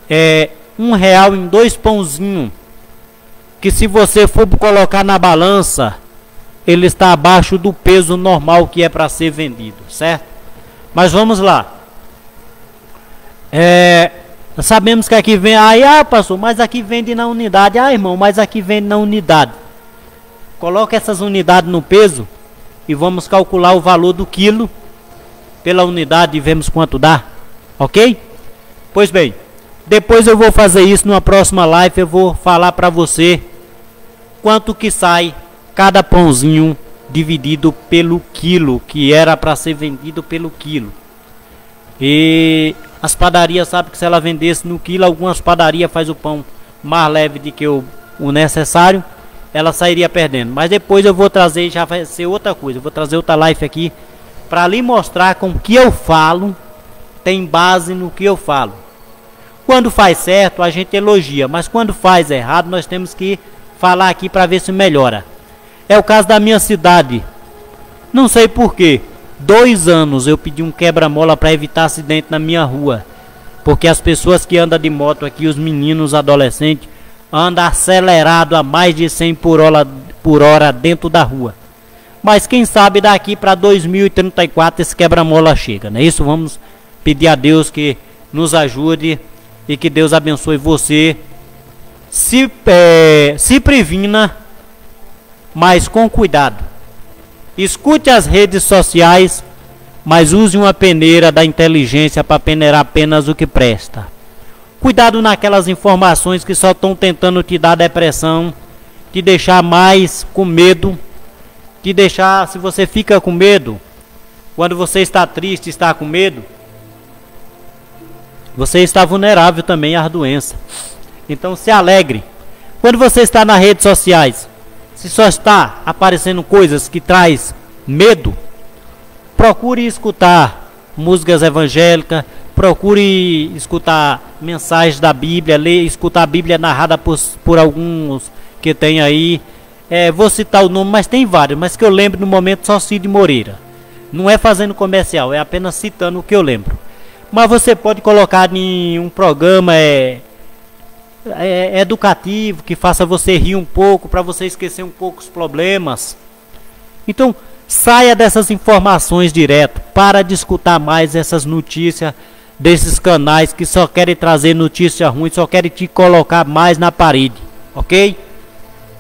R$ 1 em 2 pãozinhos, que se você for colocar na balança, ele está abaixo do peso normal que é para ser vendido, certo? Mas vamos lá. Sabemos que aqui vem, pastor, mas aqui vende na unidade. Irmão, mas aqui vende na unidade. Coloca essas unidades no peso e vamos calcular o valor do quilo pela unidade e vemos quanto dá, ok? Pois bem, depois eu vou fazer isso numa próxima live. Eu vou falar para você quanto que sai cada pãozinho dividido pelo quilo, que era para ser vendido pelo quilo. E as padarias sabem que se ela vendesse no quilo, algumas padarias faz o pão mais leve do que o o necessário, ela sairia perdendo. Mas depois eu vou trazer, já vai ser outra coisa, eu vou trazer outra live aqui para lhe mostrar com o que eu falo, tem base no que eu falo. Quando faz certo, a gente elogia, mas quando faz errado, nós temos que falar aqui para ver se melhora. É o caso da minha cidade. Não sei porquê. 2 anos eu pedi um quebra-mola para evitar acidente na minha rua. Porque as pessoas que andam de moto aqui, os meninos adolescentes, andam acelerado a mais de 100 por hora dentro da rua. Mas quem sabe daqui para 2034 esse quebra-mola chega, né? Isso vamos pedir a Deus que nos ajude e que Deus abençoe você. Se previna, mas com cuidado. Escute as redes sociais, mas use uma peneira da inteligência para peneirar apenas o que presta. Cuidado naquelas informações que só estão tentando te dar depressão, te deixar mais com medo, te deixar, se você fica com medo, quando você está triste, está com medo, você está vulnerável também às doenças. Então se alegre. Quando você está nas redes sociais, se só está aparecendo coisas que traz medo, procure escutar músicas evangélicas, procure escutar mensagens da Bíblia, escutar a Bíblia narrada por alguns que tem aí. Vou citar o nome, mas tem vários, mas que eu lembro no momento só Cid Moreira. Não é fazendo comercial, é apenas citando o que eu lembro. Mas você pode colocar em um programa educativo, que faça você rir um pouco, para você esquecer um pouco os problemas. Então, saia dessas informações direto, para de escutar mais essas notícias desses canais que só querem trazer notícia ruim, só querem te colocar mais na parede, ok?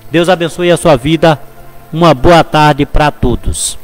Deus abençoe a sua vida, uma boa tarde para todos.